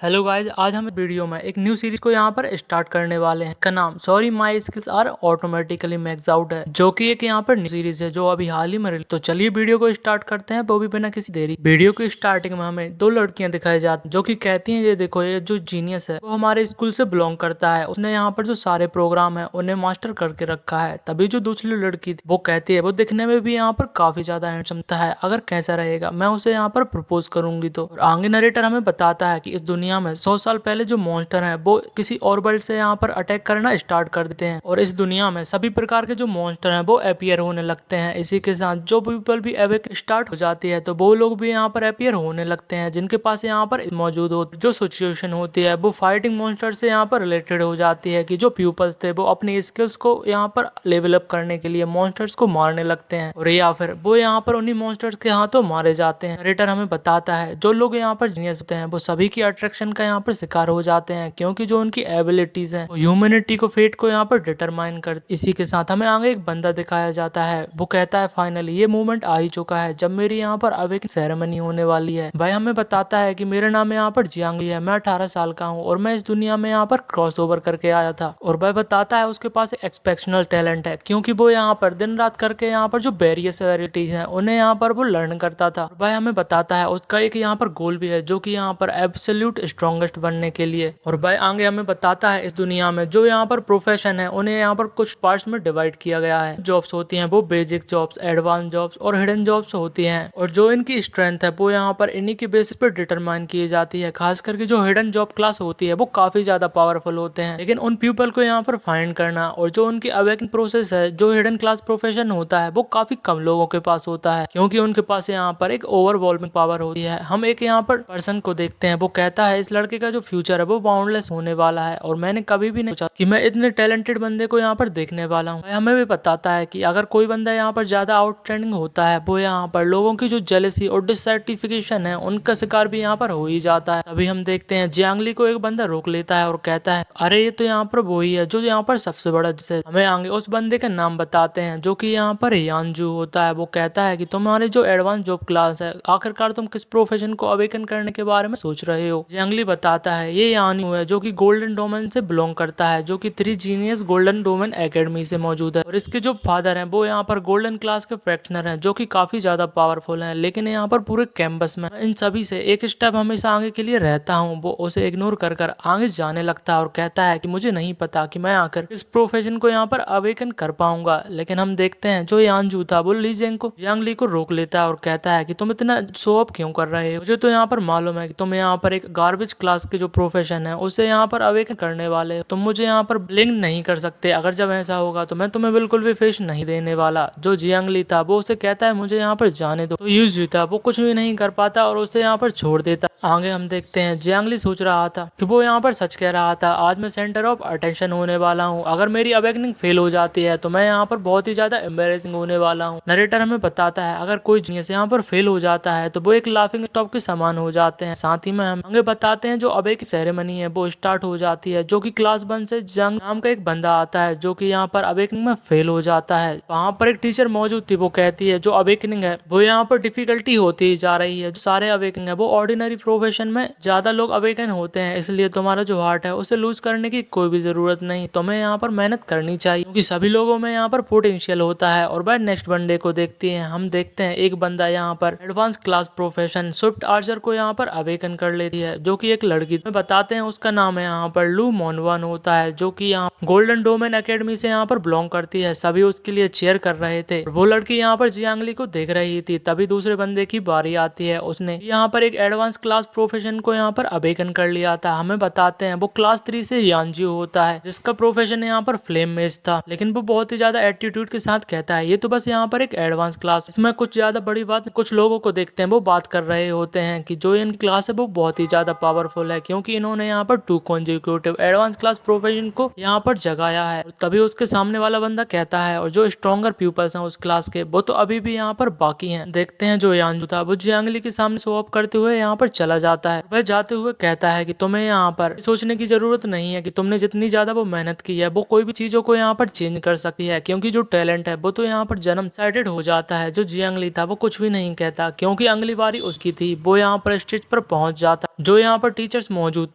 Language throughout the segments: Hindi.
हेलो गाइस, आज हम वीडियो में एक न्यू सीरीज को यहाँ पर स्टार्ट करने वाले हैं। इसका नाम sorry my skills are automatically max out है, जो कि एक यहाँ पर न्यू सीरीज है जो अभी हाल ही में तो चलिए वीडियो को स्टार्ट करते हैं, वो भी बिना किसी देरी। वीडियो की स्टार्टिंग में हमें दो लड़कियां दिखाई जाती जो कि कहती हैं, ये देखो ये जो जीनियस है वो हमारे स्कूल से बिलोंग करता है, उसने यहाँ पर जो सारे प्रोग्राम है उन्हें मास्टर करके रखा है। तभी जो दूसरी लड़की थी वो कहती है वो दिखने में भी यहाँ पर काफी ज्यादा हैंडसम है, अगर कैसा रहेगा मैं उसे यहाँ पर प्रपोज करूंगी तो। और आगे नरेटर हमें बताता है कि इस दुनिया में 100 साल पहले जो मॉन्स्टर हैं वो किसी और वर्ल्ड से यहाँ पर अटैक करना स्टार्ट कर देते हैं और इस दुनिया में सभी प्रकार के जो मॉन्स्टर हैं वो अपीयर होने लगते हैं। इसी के साथ जो पीपल भी अवेक स्टार्ट हो जाती है तो वो लोग भी यहाँ पर अपीयर होने लगते हैं, जिनके पास यहाँ पर मौजूद हो जो सिचुएशन होती है वो फाइटिंग मॉन्स्टर से यहाँ पर रिलेटेड हो जाती है कि जो पीपल्स थे वो अपनी स्किल्स को यहाँ पर लेवल अप करने के लिए मॉन्स्टर्स को मारने लगते हैं और या फिर वो यहाँ पर उन्हीं मॉन्स्टर्स के हाथों मारे जाते हैं। रेटर हमें बताता है जो लोग यहाँ पर जीनियस होते हैं वो सभी की अट्रैक्शन का यहाँ पर शिकार हो जाते हैं, क्योंकि जो उनकी एबिलिटीज हैं वो ह्यूमैनिटी को फेट को यहाँ पर डिटरमाइन कर। इसी के साथ हमें आगे एक बंदा दिखाया जाता है, वो कहता है फाइनली ये मोमेंट आ ही चुका है जब मेरी यहाँ पर अवेक सेरेमनी होने वाली है। भाई हमें बताता है कि मेरा नाम यहाँ पर जियांगली है, मैं 18 साल का हूँ और मैं इस दुनिया में यहाँ पर क्रॉस ओवर करके आया था। और भाई बताता है उसके पास एक्सपेक्शनल टैलेंट है, क्योंकि वो यहाँ पर दिन रात करके यहाँ पर जो वेरियस वेराइटीज हैं उन्हें यहाँ पर वो लर्न करता था। भाई हमें बताता है उसका एक यहाँ पर गोल भी है जो कि यहाँ पर एब्सोल्यूट स्ट्रॉन्गेस्ट बनने के लिए। और भाई आगे हमें बताता है इस दुनिया में जो यहाँ पर प्रोफेशन है उन्हें यहाँ पर कुछ पार्ट्स में डिवाइड किया गया है। जॉब्स होती हैं वो बेसिक जॉब्स, एडवांस जॉब्स और हिडन जॉब्स होती हैं और जो इनकी स्ट्रेंथ है वो यहाँ पर इन्हीं की बेसिस पर डिटरमाइन की जाती है। खास करके जो हिडन जॉब क्लास होती है वो काफी ज्यादा पावरफुल होते हैं, लेकिन उन पीपल को यहाँ पर फाइंड करना और जो उनकी अवेकनिंग प्रोसेस है जो हिडन क्लास प्रोफेशन होता है वो काफी कम लोगों के पास होता है, क्योंकि उनके पास यहाँ पर एक ओवरवॉल्मिंग पावर होती है। हम एक यहाँ पर पर्सन को देखते हैं, वो कहता है इस लड़के का जो फ्यूचर है वो बाउंडलेस होने वाला है और मैंने कभी भी नहीं सोचा कि मैं इतने टैलेंटेड बंदे को यहाँ पर देखने वाला हूँ। हमें भी बताता है कि अगर कोई बंदा यहाँ पर ज्यादा आउटस्टैंडिंग होता है वो यहाँ पर लोगों की जो जेलसी और डिससैटिस्फैक्शन है उनका शिकार भी यहाँ पर हो ही जाता है। तभी हम देखते हैं जियांगली को एक बंदा रोक लेता है और कहता है अरे ये तो यहाँ पर वही है जो यहाँ पर सबसे बड़ा जिसे। हमें आगे उस बंदे का नाम बताते हैं जो कि यहाँ पर यानजू होता है। वो कहता है कि तुम्हारे जो एडवांस जॉब क्लास है आखिरकार तुम किस प्रोफेशन को अवेकन करने के बारे में सोच रहे हो। जियांगली बताता है ये यानू है जो कि गोल्डन डोमेन से बिलोंग करता है, जो कि 3 जीनियस गोल्डन डोमेन एकेडमी से मौजूद है और इसके जो फादर हैं वो यहाँ पर गोल्डन क्लास के प्रैक्टिशनर हैं जो कि काफी ज्यादा पावरफुल हैं, लेकिन यहाँ पर पूरे कैंपस में इन सभी से एक स्टेप हमेशा आगे के लिए रहता हूँ। वो उसे इग्नोर कर कर आगे जाने लगता है और कहता है कि मुझे नहीं पता कि मैं आकर इस प्रोफेशन को यहाँ पर अवेकन कर पाऊंगा। लेकिन हम देखते हैं जो यानजू था वो ली जेंग को जियांगली को रोक लेता है और कहता है कि तुम इतना शो अप क्यों कर रहे हो, मुझे तो यहाँ पर मालूम है कि तुम यहाँ पर एक गार्बेज क्लास के जो प्रोफेशन है उसे यहाँ पर अवेकन करने वाले हो, तुम मुझे यहाँ पर ब्लिंक नहीं कर सकते। अगर जब ऐसा होगा तो मैं तुम्हें बिल्कुल भी फेस नहीं देने वाला। जो जियांगली था वो उसे कहता है मुझे यहाँ पर जाने दो, तो यूजी था वो कुछ भी नहीं कर पाता और उसे यहाँ पर छोड़ देता। आगे हम देखते हैं जियांगली सोच रहा था कि वो यहाँ पर सच कह रहा था, आज मैं सेंटर ऑफ अटेंशन होने वाला हूँ, अगर मेरी अवेकनिंग फेल हो जाती है तो मैं यहाँ पर बहुत ही ज्यादा एम्बेरेसिंग होने वाला हूँ। नरेटर हमें बताता है अगर कोई जीनियस यहाँ पर फेल हो जाता है तो वो एक लाफिंग स्टॉक के समान हो जाते हैं। साथ ही में हम आगे बताते हैं जो अबे की सेरेमनी है वो स्टार्ट हो जाती है, जो कि क्लास 1 से जंग नाम का एक बंदा आता है जो कि यहाँ पर अवेकनिंग में फेल हो जाता है। वहाँ पर एक टीचर मौजूद थी, वो कहती है जो अवेकनिंग है वो यहाँ पर डिफिकल्टी होती जा रही है, जो सारे अवेकनिंग है वो ऑर्डिनरी प्रोफेशन में ज्यादा लोग अवेकन होते हैं, इसलिए तुम्हारा जो हार्ट है उसे लूज करने की कोई भी जरूरत नहीं, तुम्हें यहाँ पर मेहनत करनी चाहिए क्योंकि सभी लोगों में यहाँ पर पोटेंशियल होता है। और भाई नेक्स्ट बंदे को देखते हैं, हम देखते हैं एक बंदा यहाँ पर advance class profession Swift Archer को यहाँ पर अवेकन कर लेती है, जो कि एक लड़की में बताते हैं उसका नाम है यहाँ पर लू मोनवान होता है, जो कि यहाँ गोल्डन डोमेन एकेडमी से यहाँ पर बिलोंग करती है। सभी उसके लिए चेयर कर रहे थे, वो लड़की यहाँ पर जियांगली को देख रही थी। तभी दूसरे बंदे की बारी आती है, उसने यहाँ पर एक एडवांस क्लास प्रोफेशन को यहाँ पर अवेकन कर लिया था। हमें बताते हैं वो क्लास 3 से यानजी होता है, जिसका प्रोफेशन यहाँ पर फ्लेम मेज था, लेकिन वो बहुत ही ज्यादा एटीट्यूड के साथ कहता है ये तो बस यहाँ पर एक एडवांस क्लास, इसमें कुछ ज्यादा बड़ी बात। कुछ लोगों को देखते हैं वो बात कर रहे होते हैं कि जो इनकी क्लास है वो बहुत ही ज्यादा पावरफुल है, क्योंकि इन्होंने यहाँ पर 2 कॉन्जिक्यूटिव एडवांस क्लास प्रोफेशन को यहाँ पर जगाया है। तभी उसके सामने वाला बंदा कहता है और जो स्ट्रॉन्गर पीपल्स हैं उस क्लास के वो तो अभी भी यहाँ पर बाकी हैं। देखते हैं जो यानजू था वो जियांगली के सामने शो ऑफ करते हुए यहाँ पर चला चला जाता है। वह जाते हुए कहता है कि तुम्हें यहाँ पर सोचने की जरूरत नहीं है कि तुमने जितनी ज्यादा वो मेहनत की है वो कोई भी चीजों को यहाँ पर चेंज कर सकती है, क्योंकि जो टैलेंट है वो तो यहाँ पर जन्म साइडेड हो जाता है। जो जियांग ली था वो कुछ भी नहीं कहता, क्योंकि अगली बारी उसकी थी। वो यहाँ पर स्टेज पर पहुंच जाता। जो यहाँ पर टीचर्स मौजूद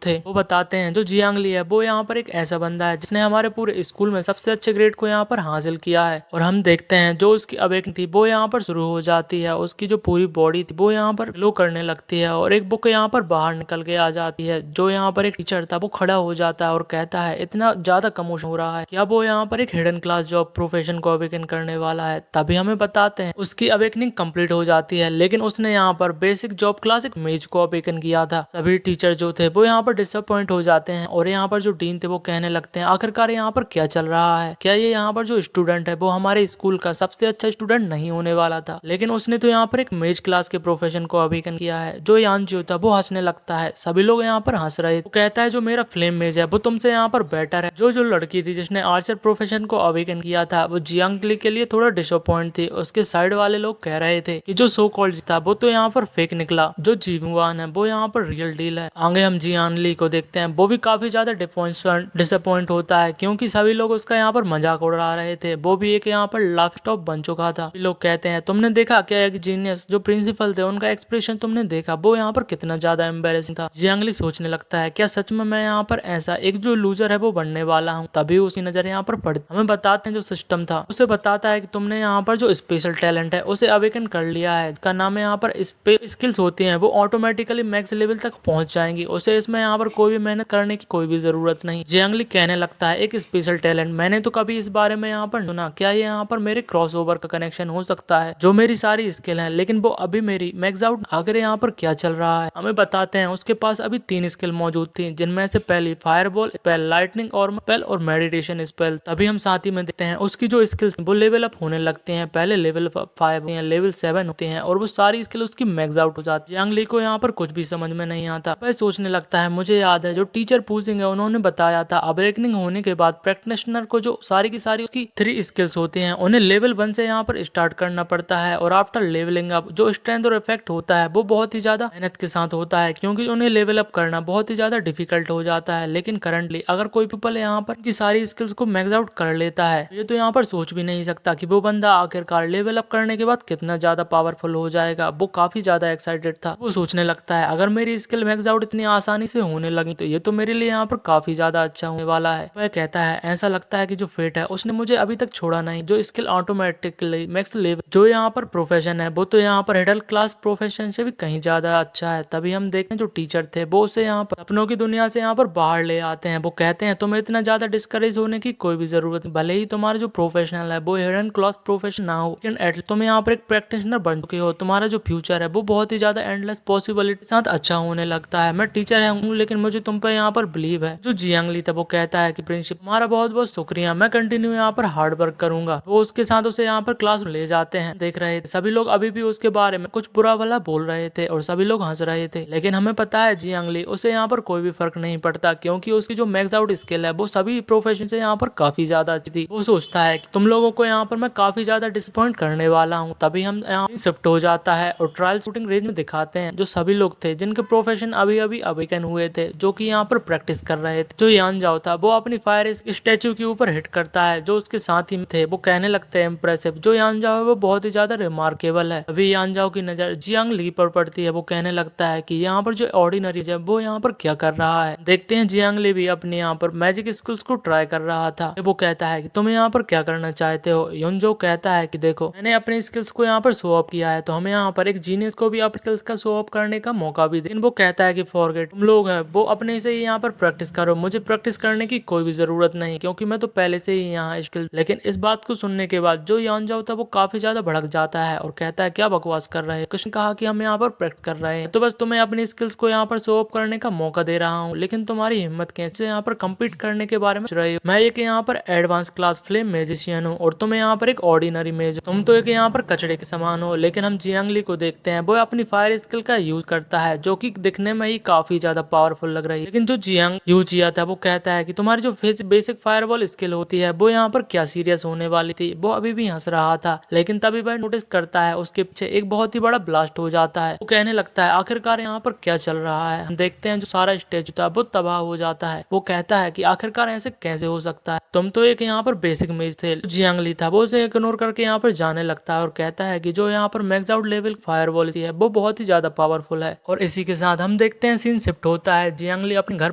थे वो बताते हैं जो जियांग ली है वो यहाँ पर एक ऐसा बंदा है जिसने हमारे पूरे स्कूल में सबसे अच्छे ग्रेड को यहाँ पर हासिल किया है। और हम देखते हैं जो उसकी अवेकनिंग थी वो यहाँ पर शुरू हो जाती है। उसकी जो पूरी बॉडी थी वो यहाँ पर ग्लो करने लगती है और एक बुक यहाँ पर बाहर निकल के आ जाती है। जो यहाँ पर एक टीचर था वो खड़ा हो जाता है और कहता है इतना ज्यादा कमोशन हो रहा है क्या वो यहाँ पर एक हिडन क्लास जॉब प्रोफेशन को अवेकन करने वाला है। तभी हमें बताते हैं उसकी अवेकनिंग कंप्लीट हो जाती है, लेकिन उसने यहाँ पर बेसिक जॉब क्लास एक मेज को अवेकन किया था। सभी टीचर जो थे वो यहाँ पर डिसअपॉइंट हो जाते हैं और यहाँ पर जो डीन थे वो कहने लगते हैं आखिरकार यहाँ पर क्या चल रहा है, क्या ये यहाँ पर जो स्टूडेंट है वो हमारे स्कूल का सबसे अच्छा स्टूडेंट नहीं होने वाला था, लेकिन उसने तो यहाँ पर एक मेज क्लास के प्रोफेशन को अवेकन किया है। जो यान जो था वो हंसने लगता है, सभी लोग यहाँ पर हंस रहे। वो कहता है जो मेरा फ्लेम मेज है वो तुमसे यहाँ पर बेटर है। जो जो लड़की थी जिसने आर्चर प्रोफेशन को अवेकन किया था वो जियांग ली के लिए थोड़ा डिसअपॉइंट थी। उसके साइड वाले लोग कह रहे थे कि जो सो कॉल्ड था वो तो यहाँ पर फेक निकला, जो जीवान है वो यहाँ पर रियल डील है। आगे हम जियांग ली को देखते हैं, वो भी काफी ज्यादा डिसअपॉइंट होता है क्योंकि सभी लोग उसका यहाँ पर मजाक उड़ा रहे थे। वो भी एक यहाँ पर लाफ स्टॉप बन चुका था। लोग कहते हैं तुमने देखा क्या एक जीनियस जो प्रिंसिपल थे उनका एक्सप्रेशन तुमने देखा, वो यहाँ पर कितना ज्यादा एम्बेरेसिंग था। जियांग ली सोचने लगता है क्या सच में मैं यहाँ पर ऐसा एक जो लूजर है वो बनने वाला हूँ। तभी उसकी नजर यहाँ पर पड़ती। हमें बताते हैं जो सिस्टम था उसे बताता है कि तुमने यहाँ पर जो स्पेशल टैलेंट है उसे अवेकन कर लिया है। इसका नाम है यहाँ पर स्किल्स होती हैं वो ऑटोमेटिकली मैक्स लेवल तक पहुंच जाएंगी। उसे इसमें यहाँ पर कोई भी मेहनत करने की कोई भी जरूरत नहीं। जियांग ली कहने लगता है एक स्पेशल टैलेंट, मैंने तो कभी इस बारे में यहाँ पर सुना, क्या ये यहाँ पर मेरे क्रॉसओवर का कनेक्शन हो सकता है जो मेरी सारी स्किल है, लेकिन वो अभी मेरी मैक्स आउट। आखिर यहाँ पर क्या चल रहा है। हमें बताते हैं उसके पास अभी 3 स्किल मौजूद थी, जिनमें से पहली फायरबॉल स्पेल, लाइटनिंग और स्पेल और मेडिटेशन स्पेल। तभी हम साथ ही में देखते हैं उसकी जो स्किल्स वो लेवल अप होने लगते हैं। पहले लेवल 5 या लेवल 7 होते हैं और वो सारी स्किल उसकी मैक्स आउट हो जाती है। जियांग ली को यहाँ पर कुछ भी समझ में नहीं आता। वह सोचने लगता है मुझे याद है जो टीचर पूछेंगे उन्होंने बताया था अवेकनिंग होने के बाद प्रैक्टिशनर को जो सारी की सारी उसकी 3 स्किल्स होती हैं उन्हें लेवल 1 से यहाँ पर स्टार्ट करना पड़ता है और आफ्टर लेवलिंग अप जो स्ट्रेंथ और इफेक्ट होता है वो बहुत ही ज्यादा मेहनत के साथ होता है, क्योंकि उन्हें लेवल अप करना बहुत ही ज्यादा डिफिकल्ट हो जाता है। लेकिन करंटली अगर कोई पीपल यहाँ पर की सारी स्किल्स को मैक्स आउट कर लेता है, ये तो यहाँ पर सोच भी नहीं सकता कि वो बंदा आखिरकार लेवल अप करने के बाद कितना ज्यादा पावरफुल हो जाएगा। वो काफी ज्यादा एक्साइटेड था। वो सोचने लगता है अगर मेरी स्किल मैक्स आउट इतनी आसानी से होने लगी तो ये तो मेरे लिए यहाँ पर काफी ज्यादा अच्छा होने वाला है। वह कहता है ऐसा लगता है कि जो फेट है उसने मुझे अभी तक छोड़ा नहीं। जो स्किल ऑटोमेटिकली मैक्स लेवल जो यहाँ पर प्रोफेशन है वो तो यहाँ पर मिडिल क्लास प्रोफेशन से भी कहीं ज्यादा अच्छा है। तभी हम देखते हैं जो टीचर थे वो उसे यहाँ पर सपनों की दुनिया से यहाँ पर बाहर ले आते हैं। वो कहते हैं तुम्हें इतना ज्यादा डिस्करेज होने की कोई भी जरूरत नहीं, भले ही तुम्हारा जो प्रोफेशनल है वो हिडन क्लास प्रोफेशन ना हो, लेकिन एटलीस्ट तुम यहाँ पर एक प्रैक्टिशनर बन चुके हो। तुम्हारा जो फ्यूचर है वो बहुत ही ज्यादा एंडलेस पॉसिबिलिटी साथ अच्छा होने लगता है। मैं टीचर हूँ लेकिन मुझे तुम पे यहाँ पर बिलीव है। जो जियांग ली था वो कहता है कि प्रिंसिपल तुम्हारा बहुत बहुत शुक्रिया, मैं कंटिन्यू यहाँ पर हार्ड वर्क करूंगा। वो उसके साथ उसे यहाँ पर क्लास ले जाते हैं। देख रहे थे सभी लोग अभी भी उसके बारे में कुछ बुरा भला बोल रहे थे और सभी लोग हंस रहे थे, लेकिन हमें पता है जियांग ली उसे यहाँ पर कोई भी फर्क नहीं पड़ता, क्योंकि उसकी जो मैक्स आउट स्किल है वो सभी प्रोफेशन से यहाँ पर काफी ज्यादा अच्छी थी। वो सोचता है कि तुम लोगों को यहाँ पर मैं काफी ज्यादा डिसअपॉइंट करने वाला हूँ। तभी हम यहाँ शिफ्ट हो जाता है और ट्रायल शूटिंग रेंज में दिखाते हैं जो सभी लोग थे जिनके प्रोफेशन अभी अभी अवेकन हुए थे, जो कि यहाँ पर प्रैक्टिस कर रहे थे। जो यान जाओ था वो अपनी फायर स्टैचू के ऊपर हिट करता है। जो उसके साथ ही थे वो कहने लगते हैं इम्प्रेसिव। जो यान जाओ है वो बहुत ही ज्यादा रिमार्केबल है। अभी यान जाओ की नजर जियांग ली पर पड़ती है। वो कहने लगता है कि यहाँ पर जो ऑर्डिनरी है वो यहाँ पर क्या कर रहा है। देखते हैं जियांग ली भी अपने यहाँ पर मैजिक स्किल्स को ट्राई कर रहा था। वो कहता है कि तुम यहाँ पर क्या करना चाहते हो। युनजो कहता है कि देखो मैंने अपने स्किल्स को यहाँ पर शो ऑफ किया है, तो हमें यहाँ पर एक जीनियस को भी अपने स्किल्स का शो ऑफ करने का मौका भी दे। वो कहता है कि फॉरगेट, तुम लोग है वो अपने से ही यहाँ पर प्रैक्टिस करो, मुझे प्रैक्टिस करने की कोई भी जरूरत नहीं क्योंकि मैं तो पहले से ही यहाँ स्किल। लेकिन इस बात को सुनने के बाद जो यान जाओ था वो काफी ज्यादा भड़क जाता है और कहता है क्या बकवास कर रहे हैं, किसने कहा कि हम यहाँ पर प्रैक्टिस कर रहे हैं, तो बस तुम्हें अपनी स्किल्स को यहाँ पर शो ऑफ करने का मौका दे रहा हूँ। लेकिन तुम्हारी हिम्मत कैसे यहाँ पर कम्पीट करने के बारे में सोच रहे हो। मैं एक यहाँ पर एडवांस क्लास फ्लेम मैजिशियन हूँ और तुम यहाँ पर एक ऑर्डिनरी मेज, तुम तो एक यहाँ पर कचड़े के समान हो। लेकिन हम जियांग ली को देखते हैं वो अपनी फायर स्किल का यूज करता है जो कि दिखने में ही काफी ज्यादा पावरफुल लग रही है। लेकिन जो जियांग यूज किया था वो कहता है कि तुम्हारी जो बेसिक फायरबॉल स्किल होती है वो यहाँ पर क्या सीरियस होने वाली थी। वो अभी भी हंस रहा था, लेकिन तभी वह नोटिस करता है उसके पीछे एक बहुत ही बड़ा ब्लास्ट हो जाता है। वो कहने लगता है आखिर आखिरकार यहाँ पर क्या चल रहा है। हम देखते हैं जो सारा स्टेचू था वो तबाह हो जाता है। वो कहता है कि आखिरकार ऐसे कैसे हो सकता है, तुम तो एक यहाँ पर बेसिक मेज थे। जियांगली था वो उसे इग्नोर करके यहाँ पर जाने लगता है और कहता है कि जो यहाँ पर मैक्स आउट लेवल फायरवॉल है वो बहुत ही ज्यादा पावरफुल है। और इसी के साथ हम देखते हैं सीन शिफ्ट होता है। जियांगली अपने घर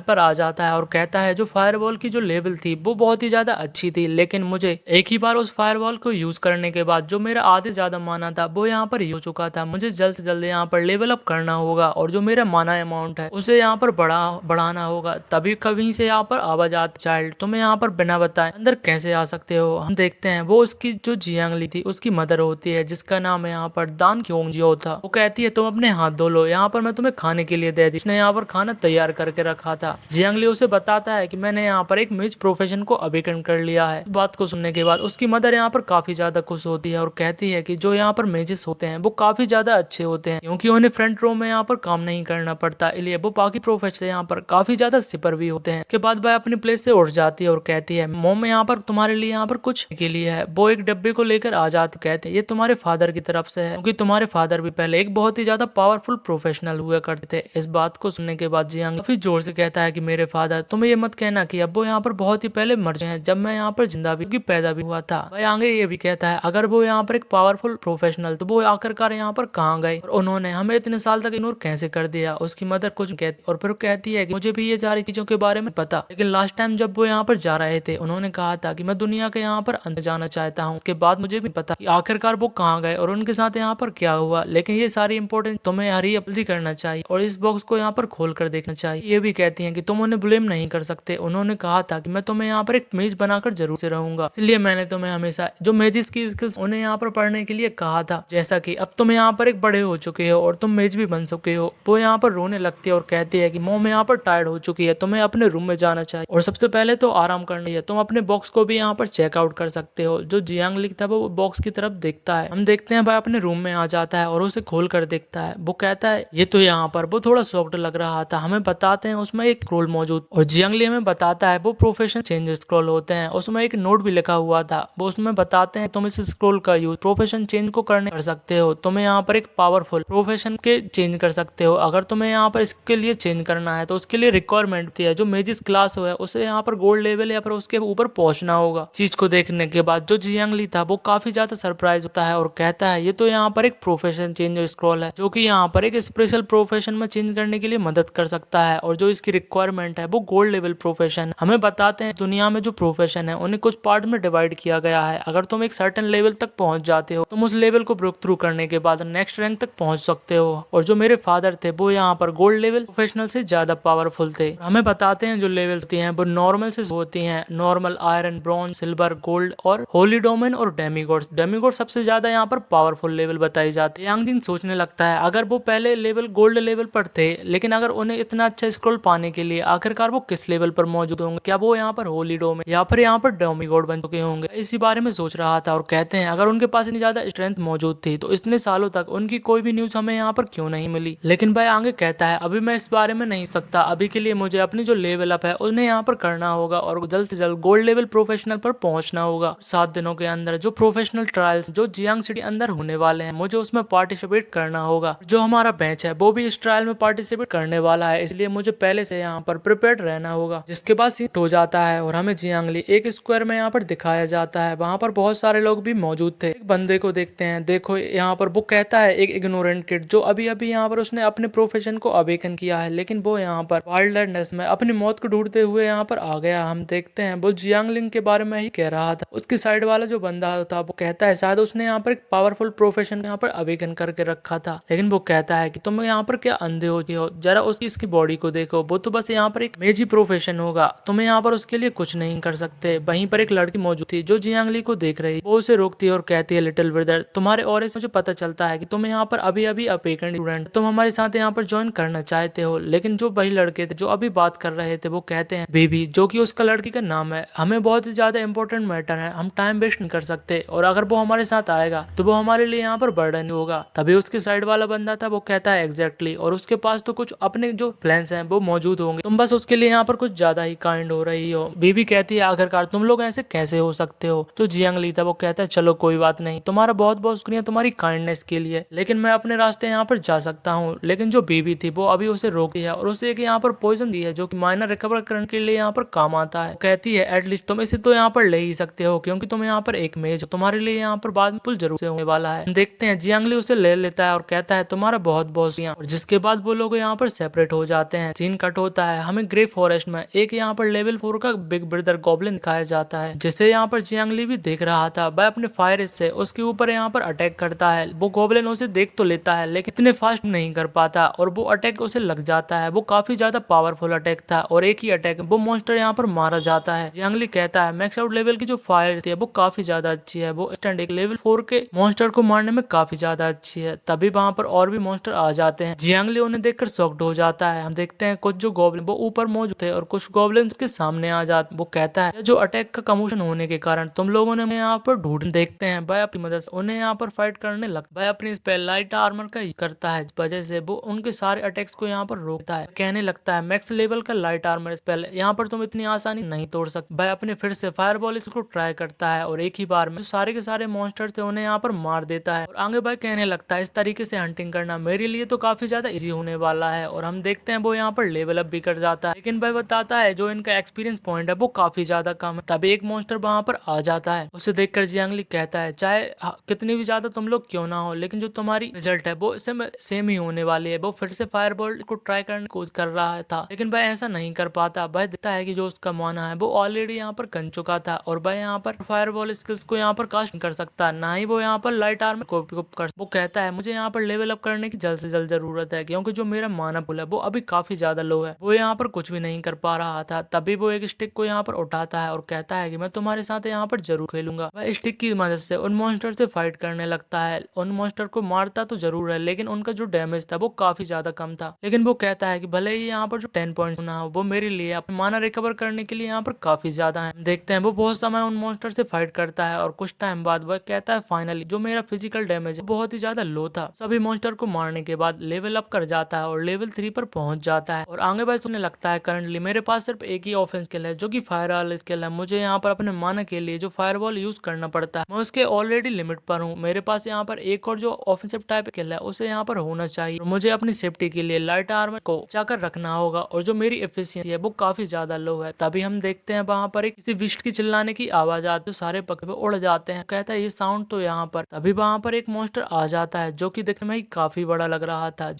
पर आ जाता है और कहता है जो फायरवॉल की जो लेवल थी वो बहुत ही ज्यादा अच्छी थी, लेकिन मुझे एक ही बार उस फायरवॉल को यूज करने के बाद जो मेरा आधे ज्यादा माना था वो यहाँ पर हो चुका था। मुझे जल्द से जल्द यहाँ पर लेवल अप करना होगा और जो मेरा माना अमाउंट है उसे यहाँ पर बढ़ाना होगा। तभी कभी से यहाँ पर आवाज आती, चाइल्ड तुम्हें यहाँ पर बिना बताए अंदर कैसे आ सकते हो। हम देखते हैं वो उसकी जो जियांगली थी उसकी मदर होती है जिसका नाम है यहाँ पर दान क्योंजियो था। वो कहती है तुम अपने हाथ धो लो, यहाँ पर मैं तुम्हें खाने के लिए दे दी। इसने यहाँ पर खाना तैयार करके रखा था। जियांगली उसे बताता है कि मैंने यहाँ पर एक मेज प्रोफेशन को अवेकन कर लिया है। बात को सुनने के बाद उसकी मदर यहाँ पर काफी ज्यादा खुश होती है और कहती है कि जो यहाँ पर मेजेस होते हैं वो काफी ज्यादा अच्छे होते हैं क्योंकि उन्हें फ्रंट रो में यहाँ पर काम नहीं करना पड़ता, इसलिए वो बाकी प्रोफेशन यहाँ पर काफी ज्यादा सिपर भी होते हैं। के बाद वह अपनी प्लेस से उठ जाती है और कहती है मोम यहाँ पर तुम्हारे लिए यहाँ पर कुछ के लिए है। वो एक डब्बे को लेकर आ जाती, कहते हैं ये तुम्हारे फादर की तरफ से है क्योंकि तुम्हारे फादर भी पहले एक बहुत ही ज्यादा पावरफुल प्रोफेशनल हुआ करते थे। इस बात को सुनने के बाद जियांग काफी जोर से कहता है कि मेरे फादर, तुम्हें ये मत कहना कि अब वो यहाँ पर बहुत ही पहले मर गए हैं जब मैं यहाँ पर जिंदा भी पैदा भी हुआ था। वह आगे ये भी कहता है अगर वो यहाँ पर एक पावरफुल प्रोफेशनल तो वो आखिरकार यहाँ पर कहाँ गए और उन्होंने हमें इतने साल तक इग्नोर कैसे कर दिया। उसकी मदर कुछ कहती और फिर कहती है कि मुझे भी ये सारी चीजों के बारे में पता, लेकिन लास्ट टाइम जब वो यहाँ पर जा रहे थे उन्होंने कहा था कि मैं दुनिया के यहाँ पर अंदर जाना चाहता हूँ। उसके बाद मुझे भी पता कि आखिरकार वो कहाँ गए और उनके साथ यहाँ पर क्या हुआ, लेकिन ये सारी इंपॉर्टेंट तुम्हें हरी जल्दी करना चाहिए और इस बॉक्स को यहाँ पर खोल कर देखना चाहिए। ये भी कहती है कि तुम उन्हें ब्लेम नहीं कर सकते, उन्होंने कहा था कि मैं तुम्हें यहाँ पर एक मेज बनाकर जरूर से रहूंगा, इसलिए मैंने तुम्हें हमेशा जो मेजिस की स्किल्स उन्हें यहाँ पर पढ़ने के लिए कहा था। जैसा कि अब तुम यहाँ पर एक बड़े हो चुके हो और तुम मेज भी बन चुके हो। वो यहाँ पर रोने लगती है और कहती है कि मोम यहाँ पर टायर्ड हो चुकी है, तुम्हें अपने रूम में जाना चाहिए और सबसे पहले तो आराम करनी है। तुम अपने बॉक्स को भी यहाँ पर चेकआउट कर सकते हो। जो जियांगली था वो बॉक्स की तरफ देखता है। हम देखते हैं भाई अपने रूम में आ जाता है और उसे खोल कर देखता है। वो कहता है ये तो यहाँ पर वो थोड़ा शॉक्ड लग रहा था। हमें बताते हैं उसमें एक स्क्रॉल मौजूद और जियांगली हमें बताता है वो प्रोफेशन चेंज स्क्रॉल होते हैं। उसमें एक नोट भी लिखा हुआ था। वो उसमें बताते हैं तुम इस स्क्रॉल का यूज प्रोफेशन चेंज को करने कर सकते हो। तुम्हें यहाँ पर एक पावरफुल प्रोफेशन के चेंज कर सकते हो। अगर तुम्हें यहाँ पर इसके लिए चेंज करना है तो उसके लिए रिक्वायरमेंट थी है जो मेजिस क्लास है उसे यहाँ पर गोल्ड लेवल या फिर उसके ऊपर पहुंचना होगा। चीज को देखने के बाद जो जियांगली था वो काफी ज्यादा सरप्राइज होता है और कहता है ये तो यहाँ पर एक प्रोफेशन चेंज स्क्रॉल है जो कि यहाँ पर एक स्पेशल प्रोफेशन में चेंज करने के लिए मदद कर सकता है और जो इसकी रिक्वायरमेंट है वो गोल्ड लेवल प्रोफेशन। हमें बताते हैं दुनिया में जो प्रोफेशन है उन्हें कुछ पार्ट में डिवाइड किया गया है। अगर तुम एक सर्टेन लेवल तक पहुंच जाते हो तुम उस लेवल को ब्रेक थ्रू करने के बाद नेक्स्ट रैंक तक पहुंच सकते हो। और जो मेरे फादर थे वो यहाँ पर गोल्ड लेवल प्रोफेशनल से ज्यादा पावरफुल थे। हमें बताते हैं जो लेवल होती हैं वो नॉर्मल से होती हैं, normal, iron, bronze, silver, gold और होली डोमेन और डेमीगॉड्स। डेमीगॉड सबसे ज्यादा यहाँ पर पावरफुल लेवल बताई जाती है। यांगजिंग सोचने लगता है अगर वो पहले लेवल गोल्ड लेवल पर थे लेकिन अगर उन्हें इतना अच्छा स्क्रॉल पाने के लिए आखिरकार वो किस लेवल पर मौजूद होंगे, क्या वो यहाँ पर होली डोमेन या फिर यहाँ पर डेमीगॉड बन चुके होंगे। इसी बारे में सोच रहा था और कहते हैं अगर उनके पास इतनी ज्यादा स्ट्रेंथ मौजूद थी तो इतने सालों तक उनकी कोई भी न्यूज हमें यहाँ पर क्यों नहीं मिली। लेकिन भाई आगे कहता है अभी मैं इस बारे में नहीं सकता, अभी के लिए मुझे अपनी जो लेवल अप है उन्हें यहाँ पर करना होगा और जल्द से जल्द गोल्ड लेवल प्रोफेशनल पर पहुंचना होगा। 7 दिनों के अंदर जो प्रोफेशनल ट्रायल्स जो जियांग सिटी अंदर होने वाले हैं मुझे उसमें पार्टिसिपेट करना होगा। जो हमारा बैच है वो भी इस ट्रायल में पार्टिसिपेट करने वाला है, इसलिए मुझे पहले से यहाँ पर प्रिपेयर्ड रहना होगा। जिसके बाद सीट हो जाता है और हमें जियांगली एक स्क्वायर में यहाँ पर दिखाया जाता है। वहाँ पर बहुत सारे लोग भी मौजूद थे। एक बंदे को देखते हैं, देखो यहाँ पर वो कहता है एक इग्नोरेंट किड जो अभी अभी यहाँ पर उसने अपने प्रोफेशन को अवेकन किया है लेकिन वो यहाँ पर वाइल्डनेस में अपनी मौत को ढूंढते हुए यहाँ पर आ गया। हम देखते हैं वो जियांगलिंग के बारे में ही कह रहा था। उसकी साइड वाला जो बंदा था वो कहता है शायद उसने यहाँ पर एक पावरफुल प्रोफेशन यहाँ पर अवेकन करके रखा था, लेकिन वो कहता है कि तुम यहाँ पर क्या अंधे होती हो, जरा उसकी इसकी बॉडी को देखो, वो तो बस यहाँ पर एक मेजी प्रोफेशन होगा, तुम्हें यहाँ पर उसके लिए कुछ नहीं कर सकते। वहीं पर एक लड़की मौजूद थी जो जियांगली को देख रही, वो उसे रोकती है और कहती है लिटिल ब्रदर तुम्हारे ऑरे से मुझे पता चलता है कि तुम यहाँ पर अभी अभी अवेकन स्टूडेंट, तुम हमारे साथ यहाँ पर ज्वाइन करना चाहते हो। लेकिन जो वही लड़के थे जो अभी बात कर रहे थे वो कहते हैं बेबी, जो कि उसका लड़की का नाम है, हमें बहुत ही ज्यादा इंपॉर्टेंट मैटर है, हम टाइम वेस्ट नहीं कर सकते और अगर वो हमारे साथ आएगा तो वो हमारे लिए यहाँ पर बर्डन होगा। तभी उसके साइड वाला बंदा था वो कहता है एग्जैक्टली, और उसके पास तो कुछ अपने जो प्लान्स हैं वो मौजूद होंगे, तुम बस उसके लिए यहाँ पर कुछ ज्यादा ही काइंड हो रही हो। बीबी कहती है आखिरकार तुम लोग ऐसे कैसे हो सकते हो। तो जियांगली था वो कहता है चलो कोई बात नहीं, तुम्हारा बहुत बहुत शुक्रिया तुम्हारी काइंडनेस के लिए, लेकिन मैं अपने रास्ते यहाँ पर जा सकता हूँ, लेकिन जो बीवी थी वो अभी उसे रोकती है और उसे एक यहाँ पर पॉइजन दी है जो कि माइनर रिकवर करने के लिए यहाँ पर काम आता है। कहती है एटलीस्ट तुम इसे तो यहाँ पर ले ही सकते हो क्योंकि तुम यहाँ पर एक मेज हो, तुम्हारे लिए यहाँ पर बाद में पुल जरूर से होने वाला है। देखते हैं जियांगली उसे ले लेता है और कहता है तुम्हारा बहुत बहुत शुक्रिया, और जिसके बाद वो लोग यहाँ पर सेपरेट हो जाते हैं। सीन कट होता है, हमें ग्रे फॉरेस्ट में एक यहाँ पर लेवल 4 का बिग ब्रदर गॉब्लिन दिखाया जाता है जिसे यहाँ पर जियांगली भी देख रहा था। वह अपने फायर से उसके ऊपर यहाँ पर अटैक करता है। वो गॉब्लिन उसे देख तो लेता है लेकिन इतने फास्ट नहीं कर पाता और वो अटैक उसे लग जाता है। वो काफी ज्यादा पावरफुल अटैक था और एक ही अटैक वो मॉन्स्टर यहाँ पर मारा जाता है। जियांगली कहता है मैक्स आउट लेवल की जो फायर थी वो काफी ज्यादा अच्छी है, वो स्टैंड एक लेवल 4 के मॉन्स्टर को मारने में काफी ज्यादा अच्छी है। तभी वहां पर और भी मॉन्स्टर आ जाते हैं। जियांगली उन्हें देखकर शॉक्ड हो जाता है। हम देखते हैं कुछ जो गॉब्लिन वो ऊपर मौजूद थे और कुछ गॉब्लिन के सामने आ जाते। वो कहता है जो अटैक का कमोशन होने के कारण तुम लोगों ने यहाँ पर ढूंढ। देखते हैं वह अपनी मदद से उन्हें यहाँ पर फाइट करने लगता है। वह अपनी स्पेल लाइट आर्मर का करता है, इस वजह से वो उनके सारे अटैक्स को यहाँ पर रोकता है। कहने लगता है मैक्स लेवल का लाइट आर्मर स्पेल यहाँ पर तुम इतनी आसानी नहीं तोड़ सकते। वह अपने फिर से फायरबॉल इसको ट्राई करता है और एक ही बार में जो सारे के सारे मॉन्स्टर थे उन्हें यहाँ पर मार देता है। और आगे भाई कहने लगता है इस तरीके से हंटिंग करना मेरे लिए तो काफी ज्यादा इजी होने वाला है। और हम देखते हैं वो यहाँ पर लेवल अप भी कर जाता है, लेकिन भाई बताता है जो इनका एक्सपीरियंस पॉइंट है वो काफी ज्यादा कम है। तभी एक मॉन्स्टर वहां पर आ जाता है। उसे देखकर जियांगली कहता है चाहे कितनी भी ज्यादा तुम लोग क्यों ना हो, लेकिन जो तुम्हारी रिजल्ट है वो सेम ही होने वाली है। वो फिर से फायरबॉल को ट्राई करने की कोशिश कर रहा था, लेकिन भाई ऐसा नहीं कर पाता। भाई देखता है कि जो उसका माना है वो ऑलरेडी यहाँ पर बन चुका था और भाई यहाँ पर फायरबॉल स्किल्स को यहाँ पर कास्ट नहीं कर सकता, ना ही वो यहाँ पर लाइट आर्मर को कर। वो कहता है मुझे यहाँ पर लेवल अप करने की जल्द से जल्द जरूरत है क्योंकि जो मेरा माना पुल है वो अभी काफी ज्यादा लो है। वो यहाँ पर कुछ भी नहीं कर पा रहा था। तभी वो एक स्टिक को यहाँ पर उठाता है और कहता है कि मैं तुम्हारे साथ यहाँ पर जरूर खेलूंगा। वह स्टिक की मदद से उन मॉन्स्टर से फाइट करने लगता है। उन मॉन्स्टर को मारता तो जरूर है लेकिन उनका जो डैमेज था वो काफी ज्यादा कम था। लेकिन वो कहता है कि भले ही यहाँ पर जो 10 पॉइंट ना हो वो मेरे लिए अपने माना रिकवर करने के लिए यहाँ पर काफी ज्यादा है। देखते हैं वो बहुत समय उन मॉन्स्टर से फाइट करता है और कुछ टाइम बाद वह कहता है फाइनली जो मेरा फिजिकल डैमेज है बहुत ही ज्यादा लो था। सभी मॉन्स्टर को मारने के बाद लेवल अप कर जाता है और लेवल 3 पर पहुंच जाता है। और आगे भाई सुनने लगता है करंटली मेरे पास सिर्फ एक ही ऑफेंस स्किल है जो कि फायर वाला स्किल है। मुझे यहाँ पर अपने माना के लिए जो फायरबॉल यूज करना पड़ता है मैं उसके ऑलरेडी लिमिट पर हूँ। मेरे पास यहाँ पर एक और जो ऑफेंसिव टाइप स्किल है उसे यहाँ पर होना चाहिए। मुझे अपनी सेफ्टी के लिए लाइट आर्मर को जाकर रखना होगा और जो मेरी एफिशिएंसी है वो काफी ज्यादा लो है। तभी हम देखते हैं वहां पर एक किसी विस्ट की चिल्लाने की आवाज आती है, सारे पक्षी उड़ जाते हैं। कहता है ये साउंड तो यहाँ पर। तभी वहां पर एक मॉन्स्टर आ जाता है जो कि देखने में ही काफी बड़ा लग रहा था।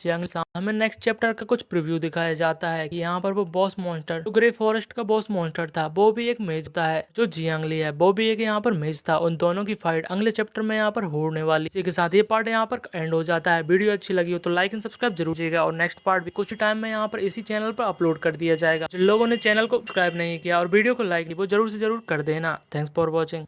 हमें नेक्स्ट चैप्टर का कुछ प्रीव्यू दिखाया जाता है कि यहाँ पर वो बॉस मॉन्स्टर जो ग्रे फॉरेस्ट का बॉस मॉन्स्टर था वो भी एक मेज होता है, जो जियांगली है वो भी एक यहाँ पर मेज था। उन दोनों की फाइट अगले चैप्टर में यहाँ पर होने वाली। इसी के साथ ये पार्ट यहाँ पर एंड हो जाता है। वीडियो अच्छी लगी हो तो लाइक एंड सब्सक्राइब जरूर कीजिएगा और नेक्स्ट पार्ट भी कुछ टाइम में यहाँ पर इसी चैनल पर अपलोड कर दिया जाएगा। जिन लोगों ने चैनल को सब्सक्राइब नहीं किया और वीडियो को लाइक किया वो जरूर से जरूर कर देना। Thanks for watching.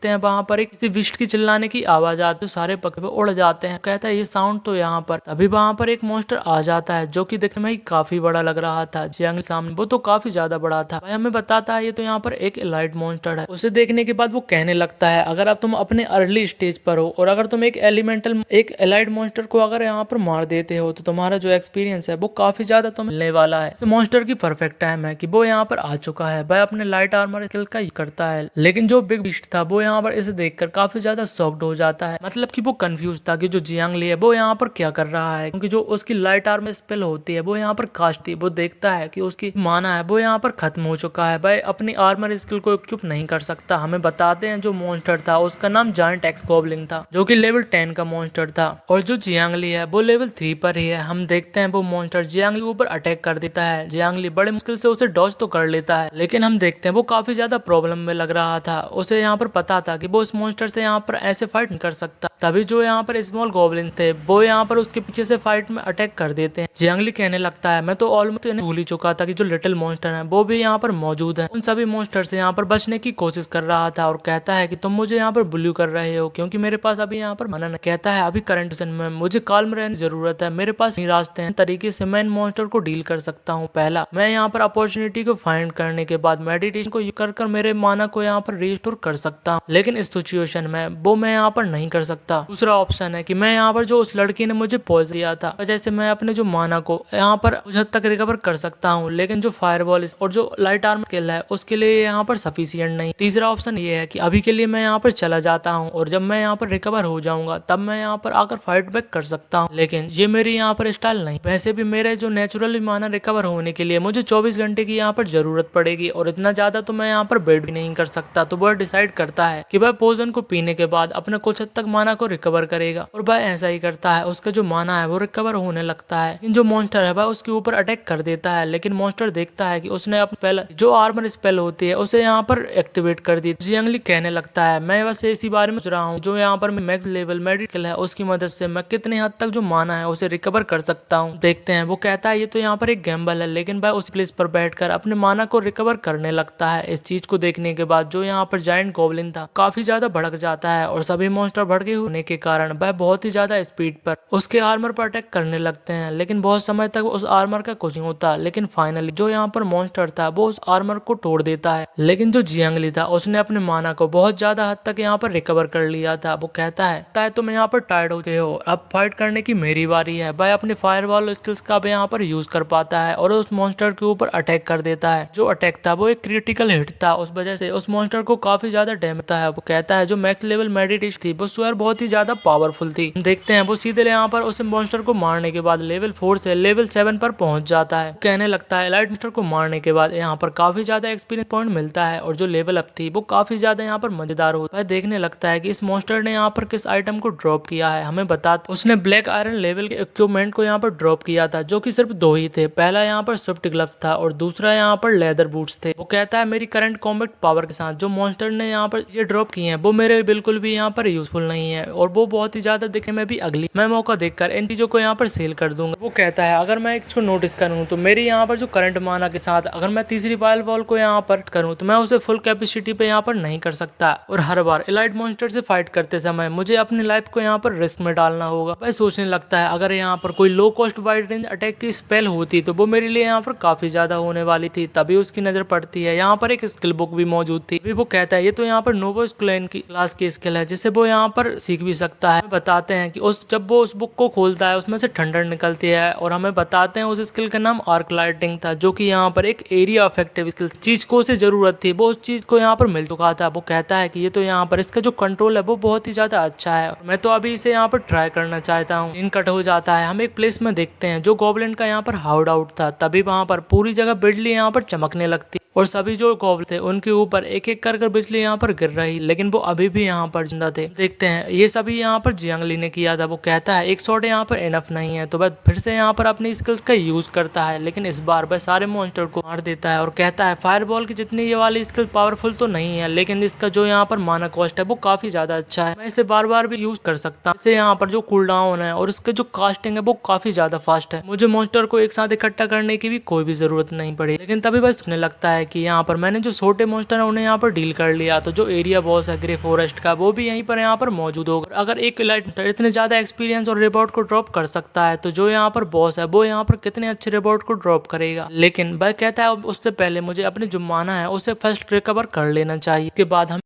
हैं वहां पर एक किसी विस्ट की चिल्लाने की आवाज आती है, सारे पक्षी उड़ जाते हैं। कहता है ये साउंड तो यहाँ पर। तभी वहां पर एक मॉन्स्टर आ जाता है जो कि देखने में ही काफी बड़ा लग रहा था। जियांग सामने वो तो काफी ज्यादा बड़ा था। भाई हमें बताता है ये तो यहाँ पर एक एलाइट मॉन्स्टर है। उसे देखने के बाद वो कहने लगता है अगर आप तुम अपने अर्ली स्टेज पर हो और अगर तुम एक एलाइट मॉन्स्टर को अगर यहाँ पर मार देते हो तो तुम्हारा जो एक्सपीरियंस है वो काफी ज्यादा तुम्हें मिलने वाला है। मॉन्स्टर की परफेक्ट टाइम है कि वो यहाँ पर आ चुका है। भाई अपने लाइट आर्मर स्किल का ही करता है, लेकिन जो बिग बीस्ट था वो यहाँ पर इसे देखकर काफी ज्यादा शॉक्ड हो जाता है। मतलब कि वो कंफ्यूज था कि जो जियांगली है वो यहाँ पर क्या कर रहा है, क्योंकि जो उसकी लाइट आर्मर स्पेल होती है वो यहाँ पर कास्ट थी। वो देखता है कि उसकी माना है वो यहाँ पर खत्म हो चुका है। भाई अपनी आर्मर स्किल को इक्विप नहीं कर सकता। हमें बताते हैं जो मॉन्स्टर था उसका नाम जायंट एक्स गॉब्लिन था जो कि लेवल 10 का मॉन्स्टर था और जो जियांगली है वो लेवल 3 पर ही है। हम देखते हैं वो मॉन्स्टर जियांगली के ऊपर अटैक कर देता है। जियांगली बड़े मुश्किल से उसे डॉज तो कर लेता है, लेकिन हम देखते हैं वो काफी ज्यादा प्रॉब्लम में लग रहा था। उसे यहाँ पर पता था कि वो इस मॉन्स्टर से यहाँ पर ऐसे फाइट नहीं कर सकता। तभी जो यहाँ पर स्मॉल गॉब्लिन थे वो यहाँ पर उसके पीछे से फाइट में अटैक कर देते हैं। जियांगली कहने लगता है मैं तो ऑलमोस्ट भूल ही चुका था कि जो लिटिल मॉन्स्टर है वो भी यहाँ पर मौजूद है। उन सभी मॉन्स्टर से यहाँ पर बचने की कोशिश कर रहा था और कहता है कि तुम मुझे यहाँ पर बुल्यू कर रहे हो क्योंकि मेरे पास अभी यहाँ पर मना नहीं। कहता है अभी करंट सिचुएशन में मुझे काल्म रहने की जरूरत है। मेरे पास रास्ते हैं तरीके से मैं इन मॉन्स्टर को डील कर सकता हूँ। पहला, मैं यहाँ पर अपॉर्चुनिटी को फाइंड करने के बाद मेडिटेशन को कर मेरे माना को यहाँ पर रिस्टोर कर सकता हूँ। लेकिन इस सिचुएशन में वो मैं यहाँ पर नहीं कर सकता। दूसरा ऑप्शन है कि मैं यहाँ पर जो उस लड़की ने मुझे पॉइजन दिया था जैसे मैं अपने जो माना को यहाँ पर कुछ हद तक रिकवर कर सकता हूँ, लेकिन जो फायरबॉल और जो लाइट आर्मर स्किल है उसके लिए यहाँ पर सफिशियंट नहीं। तीसरा ऑप्शन ये है कि अभी के लिए मैं यहाँ पर चला जाता हूँ और जब मैं यहाँ पर रिकवर हो जाऊंगा तब मैं यहाँ पर आकर फाइट बैक कर सकता हूँ, लेकिन ये मेरी यहाँ पर स्टाइल नहीं। वैसे भी मेरे जो नेचुरली माना रिकवर होने के लिए मुझे 24 घंटे की यहाँ पर जरूरत पड़ेगी और इतना ज्यादा तो मैं यहाँ पर वेट भी नहीं कर सकता। तो वह डिसाइड करता है कि वह पोजन को पीने के बाद अपने कुछ हद तक माना को रिकवर करेगा और वह ऐसा ही करता है। उसका जो माना है वो रिकवर होने लगता है, लेकिन जो मॉन्स्टर है वह उसके ऊपर अटैक कर देता है। लेकिन मॉन्स्टर देखता है कि उसने अपने पहले जो आर्मर स्पेल होती है उसे यहाँ पर एक्टिवेट कर दी। जियांगली कहने लगता है मैं बस इसी बारे में सोच रहा हूँ जो यहाँ पर मैक्स लेवल मेडिकल है उसकी मदद से मैं कितने हद तक जो माना है उसे रिकवर कर सकता हूँ। देखते हैं। वो कहता है ये तो यहाँ पर एक गैम्बल है, लेकिन वह उस प्लेस पर बैठकर अपने माना को रिकवर करने लगता है। इस चीज को देखने के बाद जो यहाँ पर जायंट गॉब्लिन था काफी ज्यादा भड़क जाता है और सभी मॉन्स्टर भड़के होने के कारण वह बहुत ही ज्यादा स्पीड पर उसके आर्मर पर अटैक करने लगते हैं, लेकिन बहुत समय तक उस आर्मर का कुछ नहीं होता। लेकिन फाइनली जो यहाँ पर मॉन्स्टर था वो उस आर्मर को तोड़ देता है, लेकिन जो जियांगली था उसने अपने माना को बहुत ज्यादा हद तक यहाँ पर रिकवर कर लिया था। वो कहता है तुम यहाँ पर टायर्ड होते हो, अब फाइट करने की मेरी बारी है। वह अपने फायरवॉल स्किल्स का भी यहाँ पर यूज कर पाता है और उस मॉन्स्टर के ऊपर अटैक कर देता है। जो अटैक था वो एक क्रिटिकल हिट था, उस वजह से उस मॉन्स्टर को काफी ज्यादा डैमेज था। वो कहता है जो मैक्स लेवल मेडिटेशन थी वो स्वेयर बहुत ही ज्यादा पावरफुल थी। देखते हैं वो सीधे यहाँ पर उस मॉन्स्टर को मारने के बाद लेवल 4 से लेवल 7 पर पहुंच जाता है। कहने लगता है लाइट मॉन्स्टर को मारने के बाद यहाँ पर काफी ज्यादा एक्सपीरियंस पॉइंट मिलता है और जो लेवल अप थी वो काफी ज्यादा यहाँ पर मजेदार होता है। देखने लगता है कि इस मॉन्स्टर ने यहाँ पर किस आइटम को ड्रॉप किया है। हमें बता उसने ब्लैक आयरन लेवल के इक्विपमेंट को यहाँ पर ड्रॉप किया था जो कि सिर्फ 2 ही थे। पहला यहाँ पर स्विफ्ट ग्लव था और दूसरा यहाँ पर लेदर बूट्स थे। वो कहता है मेरी करंट कॉम्बैट पावर के साथ जो मॉन्स्टर ने यहाँ पर ये ड्रॉप किए हैं वो मेरे बिल्कुल भी यहाँ पर यूजफुल नहीं है और वो बहुत ही ज्यादा दिखने में भी अगली। मैं मौका देखकर इन चीजों को यहाँ पर सेल कर दूंगा। वो कहता है अगर मैं इसको नोटिस करूँ तो मेरी यहाँ पर जो करंट माना के साथ अगर मैं तीसरी वाइल्ड वॉल को यहाँ पर करूँ तो मैं उसे फुल कैपेसिटी पे यहाँ पर नहीं कर सकता और हर बार एलाइट मॉन्स्टर से फाइट करते समय मुझे अपनी लाइफ को यहाँ पर रिस्क में डालना होगा। वह सोचने लगता है अगर यहाँ पर कोई low cost wide range attack की स्पेल होती तो वो मेरे लिए यहाँ पर काफी ज्यादा होने वाली थी। तभी उसकी नजर पड़ती है यहाँ पर एक स्किल बुक भी मौजूद थी। वो कहता है ये तो यहाँ पर नोवोस क्लेन की क्लास की स्किल है जिसे वो यहाँ पर सीख भी सकता है। बताते हैं कि जब वो उस बुक को खोलता है उसमें से ठंडर निकलती है और हमें बताते हैं उस स्किल का नाम आर्क लाइटिंग था जो कि यहाँ पर एक एरिया इफेक्टिव स्किल चीज को उसे जरूरत थी वो उस चीज को यहाँ पर मिल चुका था। वो कहता है कि ये तो यहाँ पर इसका जो कंट्रोल है वो बहुत ही ज्यादा अच्छा है, मैं तो अभी इसे यहाँ पर ट्राई करना चाहता हूँ। इन कट हो जाता है। हम एक प्लेस में देखते हैं जो गॉब्लिन का यहाँ पर हाउड आउट था। तभी वहां पर पूरी जगह बिजली यहाँ पर चमकने लगती और सभी जो गॉब्लिन थे उनके ऊपर एक एक कर बिजली यहाँ पर गिर रही, लेकिन वो अभी भी यहाँ पर जिंदा थे। देखते हैं ये सभी यहाँ पर जियांगली ने किया था। वो कहता है एक शॉट यहाँ पर इनफ नहीं है, तो वह फिर से यहाँ पर अपनी स्किल्स का यूज करता है, लेकिन इस बार वह सारे मॉन्स्टर को मार देता है और कहता है फायरबॉल की जितनी ये वाली स्किल पावरफुल तो नहीं है, लेकिन इसका जो यहाँ पर माना कॉस्ट है वो काफी ज्यादा अच्छा है, मैं इसे बार बार भी यूज कर सकता हूँ। इसे यहाँ पर जो कूल डाउन है और इसके जो कास्टिंग है वो काफी ज्यादा फास्ट है, मुझे मॉन्स्टर को एक साथ इकट्ठा करने की भी कोई भी जरूरत नहीं पड़ी। लेकिन तभी बस सुनने लगता है कि यहाँ पर मैंने जो छोटे मॉन्स्टर है उन्हें यहाँ पर डील कर लिया, तो जो एरिया बॉस है ग्रे फॉरेस्ट का वो भी यहीं पर यहाँ पर मौजूद होगा। अगर एक लाइट इतने ज्यादा एक्सपीरियंस और रिपोर्ट को ड्रॉप कर सकता है तो जो यहाँ पर बॉस है वो यहाँ पर कितने अच्छे रिपोर्ट को ड्रॉप करेगा। लेकिन वह कहता है उससे पहले मुझे अपने जो माना है उसे फर्स्ट रिकवर कर लेना चाहिए। इसके बाद हम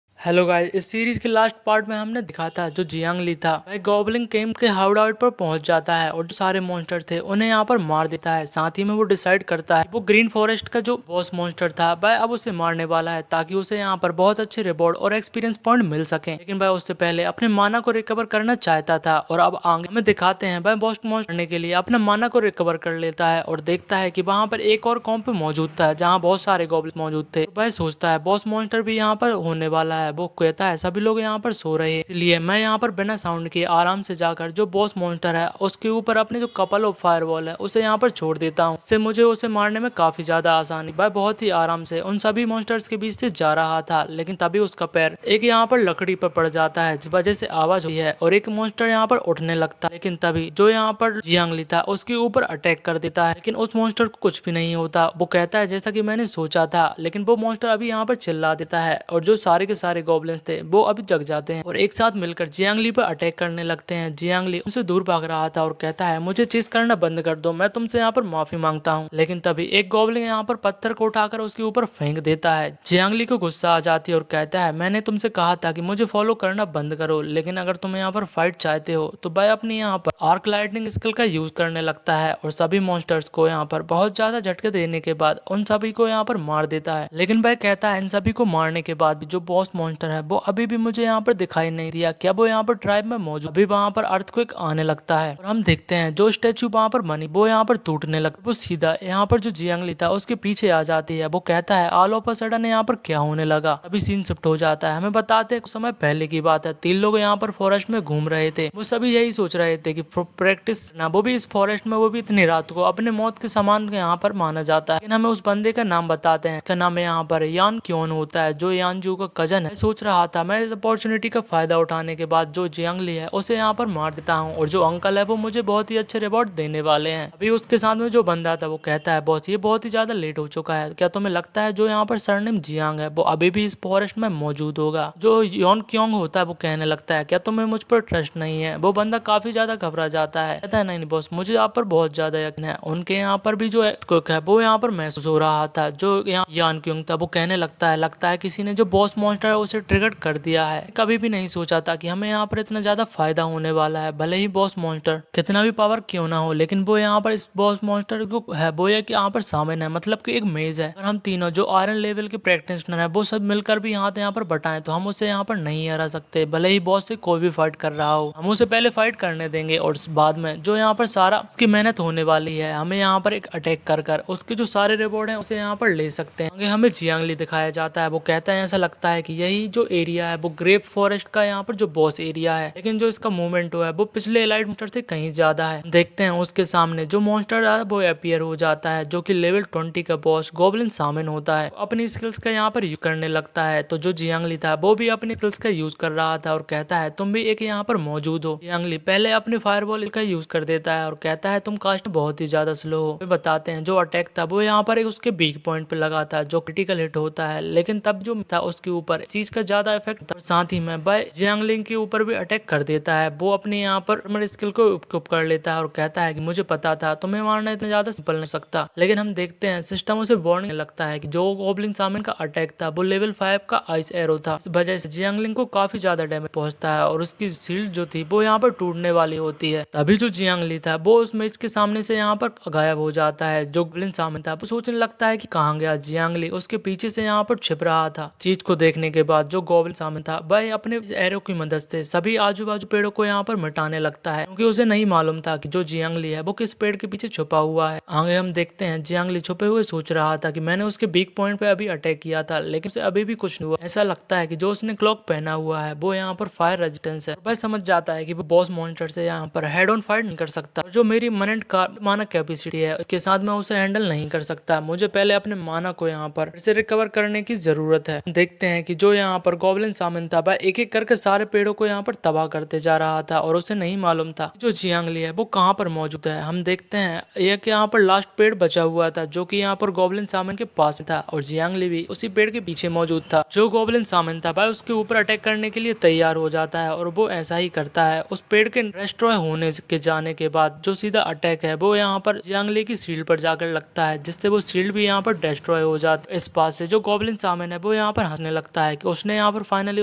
हेलो गाइस, इस सीरीज के लास्ट पार्ट में हमने दिखा था जो जियांगली था वह गॉब्लिन कैंप के हाउड आउट पर पहुंच जाता है और जो सारे मॉन्स्टर थे उन्हें यहाँ पर मार देता है। साथ ही में वो डिसाइड करता है वो ग्रीन फॉरेस्ट का जो बॉस मॉन्स्टर था वह अब उसे मारने वाला है ताकि उसे यहाँ पर बहुत अच्छे रिवॉर्ड और एक्सपीरियंस पॉइंट मिल सके। लेकिन वह उससे पहले अपने माना को रिकवर करना चाहता था और अब आगे हमें दिखाते हैं वह बॉस मॉन्स्टर करने के लिए अपने माना को रिकवर कर लेता है और देखता है कि वहाँ पर एक और कॉम्प मौजूद था जहाँ बहुत सारे गॉब्लिन मौजूद थे। वह सोचता है बॉस मॉन्स्टर भी यहाँ पर होने वाला है। वो कहता है सभी लोग यहाँ पर सो रहे हैं, इसलिए मैं यहाँ पर बिना साउंड के आराम से जाकर जो बॉस मॉन्स्टर है उसके ऊपर अपने जो कपल ऑफ फायरवॉल है उसे यहाँ पर छोड़ देता हूँ। इससे मुझे उसे मारने में काफी ज्यादा आसानी। वह बहुत ही आराम से उन सभी मॉन्स्टर्स के बीच से जा रहा था, लेकिन तभी उसका पैर एक यहाँ पर लकड़ी पर पड़ जाता है जिस वजह से आवाज हुई है और एक मॉन्स्टर यहाँ पर उठने लगता है। लेकिन तभी जो यहाँ पर जियांगली था उसके ऊपर अटैक कर देता है, लेकिन उस मॉन्स्टर को कुछ भी नहीं होता। वो कहता है जैसा कि मैंने सोचा था, लेकिन वो मॉन्स्टर अभी यहाँ पर चिल्ला देता है और जो सारे के सारे सारे गॉब्लिन्स थे वो अभी जग जाते हैं और एक साथ मिलकर जियांगली पर अटैक करने लगते हैं। जियांगली उनसे दूर भाग रहा था और कहता है मुझे चीज करना बंद कर दो, मैं तुमसे यहाँ पर माफी मांगता हूँ। लेकिन तभी एक गॉब्लिन यहाँ पर पत्थर को उठाकर उसके ऊपर फेंक देता है। जियांगली को गुस्सा आ जाती है और कहता है मैंने तुमसे कहा था कि मुझे फॉलो करना बंद करो, लेकिन अगर तुम यहाँ पर फाइट चाहते हो तो भाई अपनी यहाँ पर आर्क लाइटनिंग स्किल का यूज करने लगता है और सभी मॉन्स्टर्स को यहाँ पर बहुत ज्यादा झटके देने के बाद उन सभी को यहाँ पर मार देता है। लेकिन भाई कहता है इन सभी को मारने के बाद भी जो बॉस मॉन्स्टर है वो अभी भी मुझे यहाँ पर दिखाई नहीं दिया, क्या वो यहाँ पर ट्राइब में मौजूद? अभी वहाँ पर अर्थक्वेक आने लगता है और हम देखते हैं जो स्टैचू वहाँ पर बनी वो यहाँ पर टूटने लगता है। वो सीधा यहाँ पर जो जियांगली था उसके पीछे आ जाती है। वो कहता है ऑल ऑफ अ सडन यहाँ पर क्या होने लगा। अभी सीन शिफ्ट हो जाता है, हमें बताते हैं कुछ समय पहले की बात है। 3 लोग यहाँ पर फॉरेस्ट में घूम रहे थे। वो सभी यही सोच रहे थे कि प्रैक्टिस ना, वो भी इस फॉरेस्ट में, वो भी इतनी रात को, अपने मौत के समान यहाँ पर माना जाता है। लेकिन हमें उस बंदे का नाम बताते हैं, इसका नाम यहाँ पर यान क्योन होता है, जो यानजू का कजन है। सोच रहा था मैं इस अपॉर्चुनिटी का फायदा उठाने के बाद जो जियांगली है उसे यहाँ पर मार देता हूँ और जो अंकल है वो मुझे बहुत ही अच्छे रिवॉर्ड देने वाले हैं। अभी उसके साथ में जो बंदा था वो कहता है बॉस ये बहुत ही ज्यादा लेट हो चुका है, क्या तुम्हें लगता है जो यहाँ पर सरनेम जियांग है वो अभी भी इस फॉरेस्ट में मौजूद होगा? जो योन क्योंग होता है वो कहने लगता है क्या तुम्हें मुझ पर ट्रस्ट नहीं है? वो बंदा काफी ज्यादा घबरा जाता है, कहता है नहीं बॉस मुझे आप पर बहुत ज्यादा यकीन है। उनके यहाँ पर भी जो है वो यहाँ पर महसूस हो रहा था। जो यहाँ यान क्योंग था वो कहने लगता है किसी ने जो बॉस मॉन्स्टर है उसे ट्रिगर कर दिया है। कभी भी नहीं सोचा था कि हमें यहाँ पर इतना ज्यादा फायदा होने वाला है। भले ही बॉस मॉन्स्टर कितना भी पावर क्यों ना हो, लेकिन वो यहाँ पर इस बॉस मॉन्स्टर को है वो यहाँ पर शामिल है, मतलब कि एक मेज है। अगर हम तीनों जो आयरन लेवल के प्रैक्टिशनर है वो सब मिलकर भी यहाँ पर बटाएं तो हम उसे यहाँ पर नहीं हरा सकते। भले ही बॉस से कोई भी फाइट कर रहा हो, हम उसे पहले फाइट करने देंगे और बाद में जो यहाँ पर सारा उसकी मेहनत होने वाली है हमें यहाँ पर एक अटैक कर उसके जो सारे रिवॉर्ड है उसे यहाँ पर ले सकते हैं। हमें जियांगली दिखाया जाता है। वो कहता है ऐसा लगता है कि यही जो एरिया है वो ग्रेप फॉरेस्ट का यहाँ पर जो बॉस एरिया है, लेकिन जो इसका मूवमेंट है वो पिछले एलाइट मॉन्स्टर से कहीं ज्यादा है। देखते हैं उसके सामने जो मॉन्स्टर है वो अपीयर हो जाता है, जो कि लेवल 20 का बॉस गॉब्लिन शामिल होता है। अपनी स्किल्स का यहाँ पर यूज करने लगता है। तो जो जियांगली था वो भी अपनी स्किल्स का यूज कर रहा था और कहता है तुम भी एक यहाँ पर मौजूद हो। जियांगली पहले अपने फायरबॉल का यूज कर देता है और कहता है तुम कास्ट बहुत ही ज्यादा स्लो हो। बताते हैं जो अटैक था वो यहाँ पर एक उसके वीक पॉइंट पे लगा था जो क्रिटिकल हिट होता है, लेकिन तब जो था उसके ऊपर चीज का ज्यादा इफेक्ट था। साथ ही में बाय जियांगलिंग के ऊपर भी अटैक कर देता है। वो अपने यहाँ पर स्किल को उपयोग कर लेता है और कहता है कि मुझे पता था तुम्हें मारना इतना ज्यादा सिंपल नहीं सकता। लेकिन हम देखते हैं सिस्टम उसे वार्निंग लगता है कि जो गॉब्लिन सामन का अटैक था वो लेवल 5 का आइस एरो था। इस वजह से जियांगलिंग को काफी ज्यादा डैमेज पहुंचता है और उसकी शील्ड जो थी वो यहाँ पर टूटने वाली होती है। तभी जो जियांगली था वो उस मेज के सामने से यहाँ पर गायब हो जाता है। जो गॉब्लिन सामन था वो सोचने लगता है कि कहाँ गया जियांगली, उसके पीछे से यहाँ पर छिप रहा था। चीज को देखने के बाद जो गॉब्लिन सामन था वह अपने एरो की मदद से सभी आजू बाजू पेड़ों को यहाँ पर मिटाने लगता है, क्योंकि उसे नहीं मालूम था कि जो जियांगली है वो किस पेड़ के पीछे छुपा हुआ है। आगे हम देखते हैं जियांगली छुपे हुए सोच रहा था कि मैंने उसके वीक पॉइंट पे अभी अटैक किया था, लेकिन उसे अभी भी कुछ नहीं हुआ। ऐसा लगता है कि जो उसने क्लॉक पहना हुआ है वो यहाँ पर फायर रेजिस्टेंस है। वह समझ जाता है कि वो बॉस मॉन्स्टर से यहाँ पर हेड ऑन फाइट नहीं कर सकता। जो मेरी मनंट का माना कैपेसिटी है उसके साथ मैं उसे हैंडल नहीं कर सकता। मुझे पहले अपने माना को यहाँ पर से रिकवर करने की जरूरत है। देखते हैं कि जो यहाँ पर गॉब्लिन सामन था वह एक एक करके सारे पेड़ों को यहाँ पर तबाह करते जा रहा था और उसे नहीं मालूम था जो जियांगली है वो कहाँ पर मौजूद है। हम देखते हैं एक यहाँ पर लास्ट पेड़ बचा हुआ था जो कि यहाँ पर गॉब्लिन सामन के पास था और जियांगली भी उसी पेड़ के पीछे मौजूद था। जो गॉब्लिन सामन था वह उसके ऊपर अटैक करने के लिए तैयार हो जाता है और वो ऐसा ही करता है। उस पेड़ के रेस्ट्रॉय होने के जाने के बाद जो सीधा अटैक है वो यहाँ पर जियांगली की शील्ड पर जाकर लगता है, जिससे वो शील्ड भी यहाँ पर डिस्ट्रॉय हो जाती है। इस बात से जो गॉब्लिन सामन है वो यहाँ पर हंसने लगता है कि उसने यहाँ पर फाइनली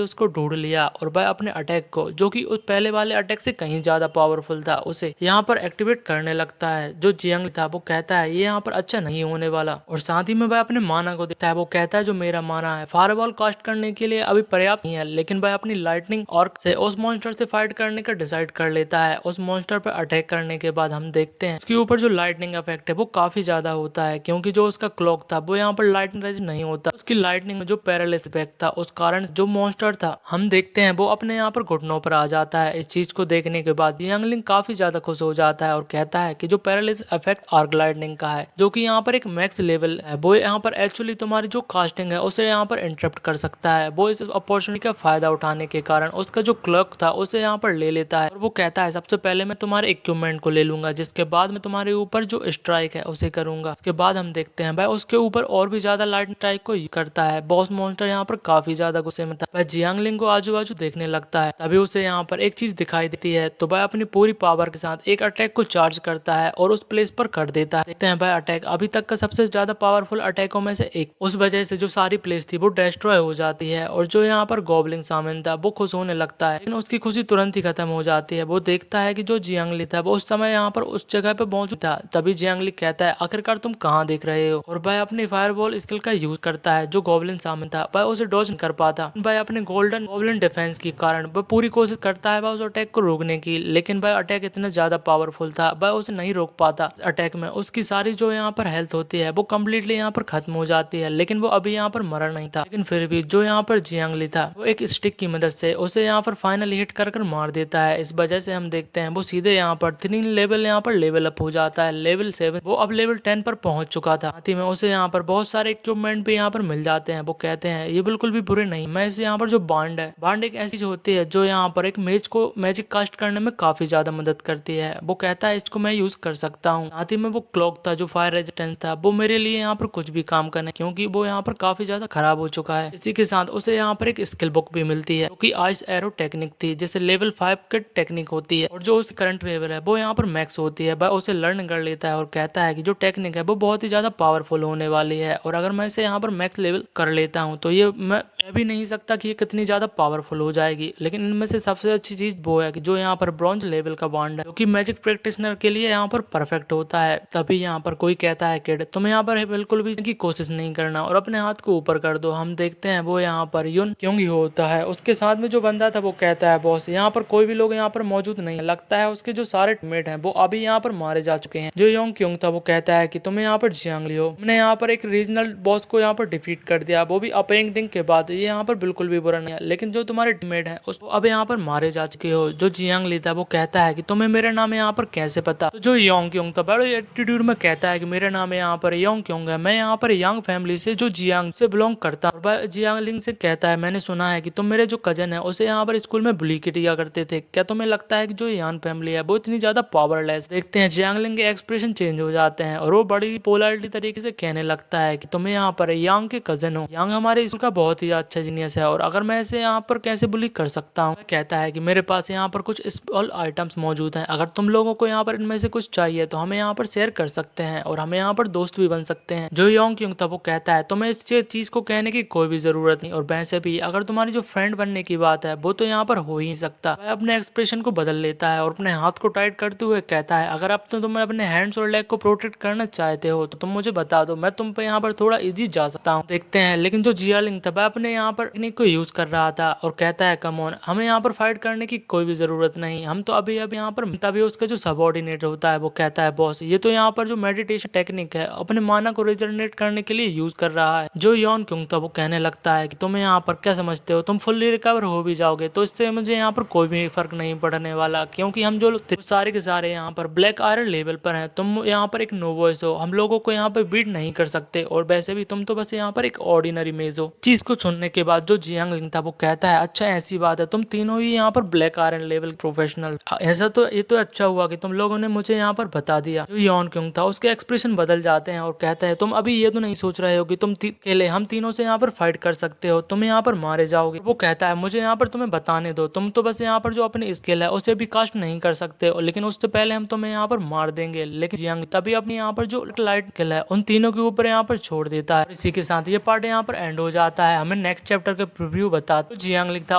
उसको ढूंढ लिया और वह अपने अटैक को, जो कि उस पहले वाले अटैक से कहीं ज्यादा पावरफुल था, उसे यहाँ पर एक्टिवेट करने लगता है। जो जियांगली था वो कहता है ये यहाँ पर अच्छा नहीं होने वाला और साथ ही में वह अपने माना को देखता है। वो कहता है जो मेरा माना है फायरबॉल कास्ट करने के लिए अभी पर्याप्त नहीं है, लेकिन वह अपनी लाइटनिंग और से उस मॉन्स्टर से फाइट करने का डिसाइड कर लेता है। उस मॉन्स्टर पर अटैक करने के बाद हम देखते हैं उसके ऊपर जो लाइटनिंग इफेक्ट है वो काफी ज्यादा होता है, क्योंकि जो उसका क्लॉक था वो यहाँ पर लाइटनिंग रेज नहीं होता। उसकी लाइटनिंग में जो पैरालिस इफेक्ट था उस कारण जो मॉन्स्टर था हम देखते हैं वो अपने यहाँ पर घुटनों पर आ जाता है। इस चीज को देखने के बाद जियांगलिंग काफी ज्यादा खुश हो जाता है और कहता है कि जो पैरालिस इफेक्ट आर्क लाइटनिंग का है, जो कि यहाँ पर एक मैक्स लेवल है, वो यहाँ पर एक्चुअली तुम्हारी जो कास्टिंग है उसे यहाँ पर इंटरप्ट कर सकता है। वो इस अपॉर्चुनिटी का फायदा उठाने के कारण उसका जो क्लॉक था उसे यहाँ पर ले लेता है और वो कहता है सबसे पहले मैं तुम्हारे इक्विपमेंट को ले लूंगा, जिसके बाद मैं तुम्हारे ऊपर जो स्ट्राइक है उसे करूंगा। उसके बाद हम देखते हैं भाई उसके ऊपर और भी ज्यादा लाइट स्ट्राइक को करता है। बॉस मॉन्स्टर यहाँ पर काफी ज्यादा ज्यादा गुस्से में था। वह जियांगलिंग को आजू बाजू देखने लगता है। तभी उसे यहाँ पर एक चीज दिखाई देती है, तो वह अपनी पूरी पावर के साथ एक अटैक को चार्ज करता है और उस प्लेस पर कर देता है। देखते हैं वह अटैक अभी तक का सबसे ज्यादा पावरफुल अटैकों में से एक। उस वजह से जो सारी प्लेस थी वो डिस्ट्रॉय हो जाती है और जो यहाँ पर गॉबलिन शामिल था वो खुश होने लगता है, लेकिन उसकी खुशी तुरंत ही खत्म हो जाती है। वो देखता है कि जो जियांगली था वो उस समय यहाँ पर उस जगह पे मौजूद था। तभी जियांगली कहता है, आखिरकार तुम कहाँ देख रहे हो, और वह अपनी फायरबॉल स्किल का यूज करता है। जो गॉबलिन शामिल था वह उसे डॉज नहीं कर पाता। वह अपने गोल्डन गॉबलिन डिफेंस के कारण वह पूरी कोशिश करता है वह उस अटैक को रोकने की, लेकिन वह अटैक इतना ज्यादा पावरफुल था वह उसे नहीं रोक पाता। अटैक में उसकी सारी जो यहाँ पर हेल्थ होती है वो कम्प्लीटली यहाँ पर खत्म हो जाती है, लेकिन वो अभी यहाँ पर मरा नहीं था। लेकिन फिर भी जो यहाँ पर जियांगली था वो एक स्टिक की मदद से उसे यहाँ पर फाइनली हिट कर मार देता है। इस वजह से हम देखते हैं वो सीधे यहाँ पर 3 लेवल यहाँ पर लेवल अप हो जाता है। लेवल 7 वो अब लेवल 10 पर पहुंच चुका था। साथ ही में उसे यहाँ पर बहुत सारे इक्विपमेंट भी यहाँ पर मिल जाते हैं। वो कहते हैं ये बिल्कुल भी बुरे नहीं, मैं इसे यहाँ पर जो बांड है, बांड एक ऐसी चीज होती है जो यहाँ पर एक मेज को मैजिक कास्ट करने में काफी ज्यादा मदद करती है। वो कहता है इसको मैं यूज कर सकता हूँ। साथ ही में वो क्लॉक था जो फायर रेजिस्टेंस था, वो मेरे लिए यहाँ पर कुछ भी काम करने, क्योंकि वो यहाँ पर काफी ज्यादा खराब हो चुका है। इसी के साथ उसे यहाँ पर एक स्किल बुक भी मिलती है जो कि आइस एरो टेक्निक थी, जैसे लेवल 5 की टेक्निक होती है, और जो उसकी करंट लेवल है वो यहाँ पर मैक्स होती है। वह उसे लर्न कर लेता है और कहता है कि जो टेक्निक है वो बहुत ही ज्यादा पावरफुल होने वाली है, और अगर मैं इसे यहाँ पर मैक्स लेवल कर लेता हूँ तो ये मैं भी नहीं सकता कि ये कितनी ज्यादा पावरफुल हो जाएगी। लेकिन इनमें से सबसे अच्छी चीज वो है कि जो यहाँ पर ब्रॉन्ज लेवल का बॉन्ड है जो कि मैजिक प्रैक्टिशनर के लिए यहाँ पर परफेक्ट होता है। तभी यहाँ पर कोई कहता है किड तुम यहाँ पर बिल्कुल भी की कोशिश नहीं करना और अपने हाथ को ऊपर कर दो। हम देखते हैं वो यहाँ पर यून क्यों ही होता है। उसके साथ में जो बंदा था वो कहता है बॉस यहाँ पर कोई भी लोग यहाँ पर मौजूद नहीं है, लगता है उसके जो सारे टीममेट हैं वो अभी यहाँ पर मारे जा चुके हैं। जो योंग क्यों था वो कहता है कि तुम्हें यहाँ पर जियांगली हो, हमने यहाँ पर एक रीजनल बॉस को यहाँ पर डिफीट कर दिया, वो भी अपेंडिंग के बाद। ये यहाँ पर बिल्कुल भी बुरा नहीं है, लेकिन जो तुम्हारे टीममेट हैं उसको अब यहाँ पर मारे जा चुके हो। जो जियांगली था वो कहता है कि तुम्हें मेरा नाम यहाँ पर कैसे पता। तो जो योंग क्यों था बड़े एटीट्यूड में कहता है कि मेरा नाम यहाँ पर योंग क्यों है, मैं यहाँ पर यांग फैमिली से जो जियांग से बिलोंग करता हूँ। जियांगलिंग से कहता है मैंने सुना है कि तुम मेरे जो कजन है उसे यहाँ पर स्कूल में बुली किया करते थे, क्या तुम्हें लगता है कि जो यान फैमिली है वो इतनी ज्यादा पावरलेस। देखते हैं जियांगलिंग के एक्सप्रेशन चेंज हो जाते हैं और वो बड़ी पोलारिटी तरीके से कहने लगता है कि तुम्हें यहाँ पर यांग के कजन हो, यांग हमारे स्कूल का बहुत ही अच्छा जीनियस है, और अगर मैं इसे यहाँ पर कैसे बुली कर सकता हूँ। कहता है कि मेरे पास यहाँ पर कुछ स्मॉल आइटम्स मौजूद हैं, अगर तुम लोगों को यहाँ पर इनमें से कुछ चाहिए तो हमें यहाँ पर शेयर कर सकते हैं और हमें यहाँ पर दोस्त भी बन सकते हैं। जो योंग क्यों था वो कहता है तुम्हें इस चीज को कहने की कोई भी जरूरत नहीं, और वैसे भी अगर तुम्हारी जो फ्रेंड बनने की बात है वो तो यहाँ पर हो ही नहीं सकता। वह अपने एक्सप्रेशन को बदल लेता है और अपने हाथ को टाइट करते हुए कहता है अगर अब तो तुम अपने हैंड्स और लेग को प्रोटेक्ट करना चाहते हो तो तुम मुझे बता दो, मैं तुम पे यहाँ पर थोड़ा इजी जा सकता हूँ। देखते हैं लेकिन जो जियांगलिंग था वह अपने यहाँ पर टेक्निक को यूज कर रहा था और कहता है कम ऑन, हमें यहाँ पर फाइट करने की कोई भी जरूरत नहीं, हम तो अभी यहाँ पर। तभी उसका जो सबऑर्डिनेट होता है वो कहता है बॉस ये तो यहाँ पर जो मेडिटेशन टेक्निक है अपने माना को रिजनरेट करने के लिए यूज कर रहा है। जो योन क्यों था वो कहने लगता है कि तुम्हें यहाँ पर क्या समझते हो, तुम फुल्ली रिकवर हो भी जाओगे तो इससे मुझे यहाँ पर कोई भी फर्क नहीं पड़ने वाला, क्योंकि हम जो सारे के सारे यहाँ पर ब्लैक आयरन लेवल पर हैं, तुम यहाँ पर एक नोवॉइस हो, हम लोगों को यहाँ पर बीट नहीं कर सकते, और वैसे भी तुम तो बस यहाँ पर एक ऑर्डिनरी मेज हो। चीज को सुनने के बाद जो जियांगलिंग था वो कहता है अच्छा ऐसी बात है, तुम तीनों ही यहाँ पर ब्लैक आयरन लेवल प्रोफेशनल, ऐसा तो ये तो अच्छा हुआ कि तुम लोगों ने मुझे यहाँ पर बता दिया। जो योन क्यों था उसके एक्सप्रेशन बदल जाते हैं और कहता है तुम अभी ये तो नहीं सोच रहे हो कि तुम अकेले हम तीनों से यहाँ पर फाइट कर सकते हो, तुम यहाँ पर मारे जाओगे। वो कहता है मुझे यहाँ पर तुम्हें बताने दो, तुम तो बस यहाँ पर जो अपनी स्किल है उसे भी कास्ट नहीं कर सकते, लेकिन उससे पहले हम तुम्हें यहाँ पर मार देंगे। लेकिन जियांग तभी अपनी यहाँ पर जो लाइट स्किल है उन तीनों के ऊपर यहाँ पर छोड़ देता है। इसी के साथ ये पार्ट यहाँ पर एंड हो जाता है। हमें नेक्स्ट चैप्टर के प्रीव्यू बता तो जियांगलिंग था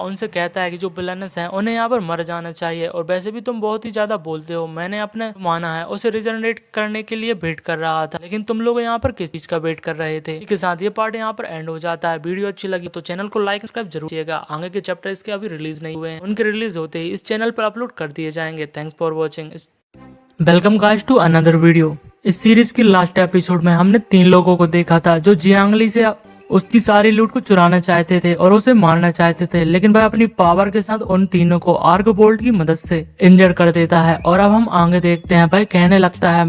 उनसे कहता है कि जो विलनस है उन्हें यहाँ पर मर जाना चाहिए, और वैसे भी तुम बहुत ही ज्यादा बोलते हो, मैंने अपने माना है उसे रिजनरेट करने के लिए वेट कर रहा था, लेकिन तुम लोग यहाँ पर किस चीज का वेट कर रहे थे। इसके साथ ये पार्ट यहाँ पर एंड हो जाता है। वीडियो अच्छी लगी तो चैनल को लाइक सब्सक्राइब जरूर कीजिएगा। आगे के चैप्टर इसके अभी रिलीज नहीं हुए हैं, उनके रिलीज होते ही इस चैनल पर अपलोड कर दिए जाएंगे। Thanks for watching. Welcome guys to another video. इस सीरीज की लास्ट एपिसोड में हमने 3 लोगों को देखा था जो जियांगली से उसकी सारी लूट को चुराना चाहते थे और उसे मारना चाहते थे, लेकिन वह अपनी पावर के साथ उन तीनों को आर्क बोल्ट की मदद से इंजर कर देता है। और अब हम आगे देखते हैं। भाई कहने लगता है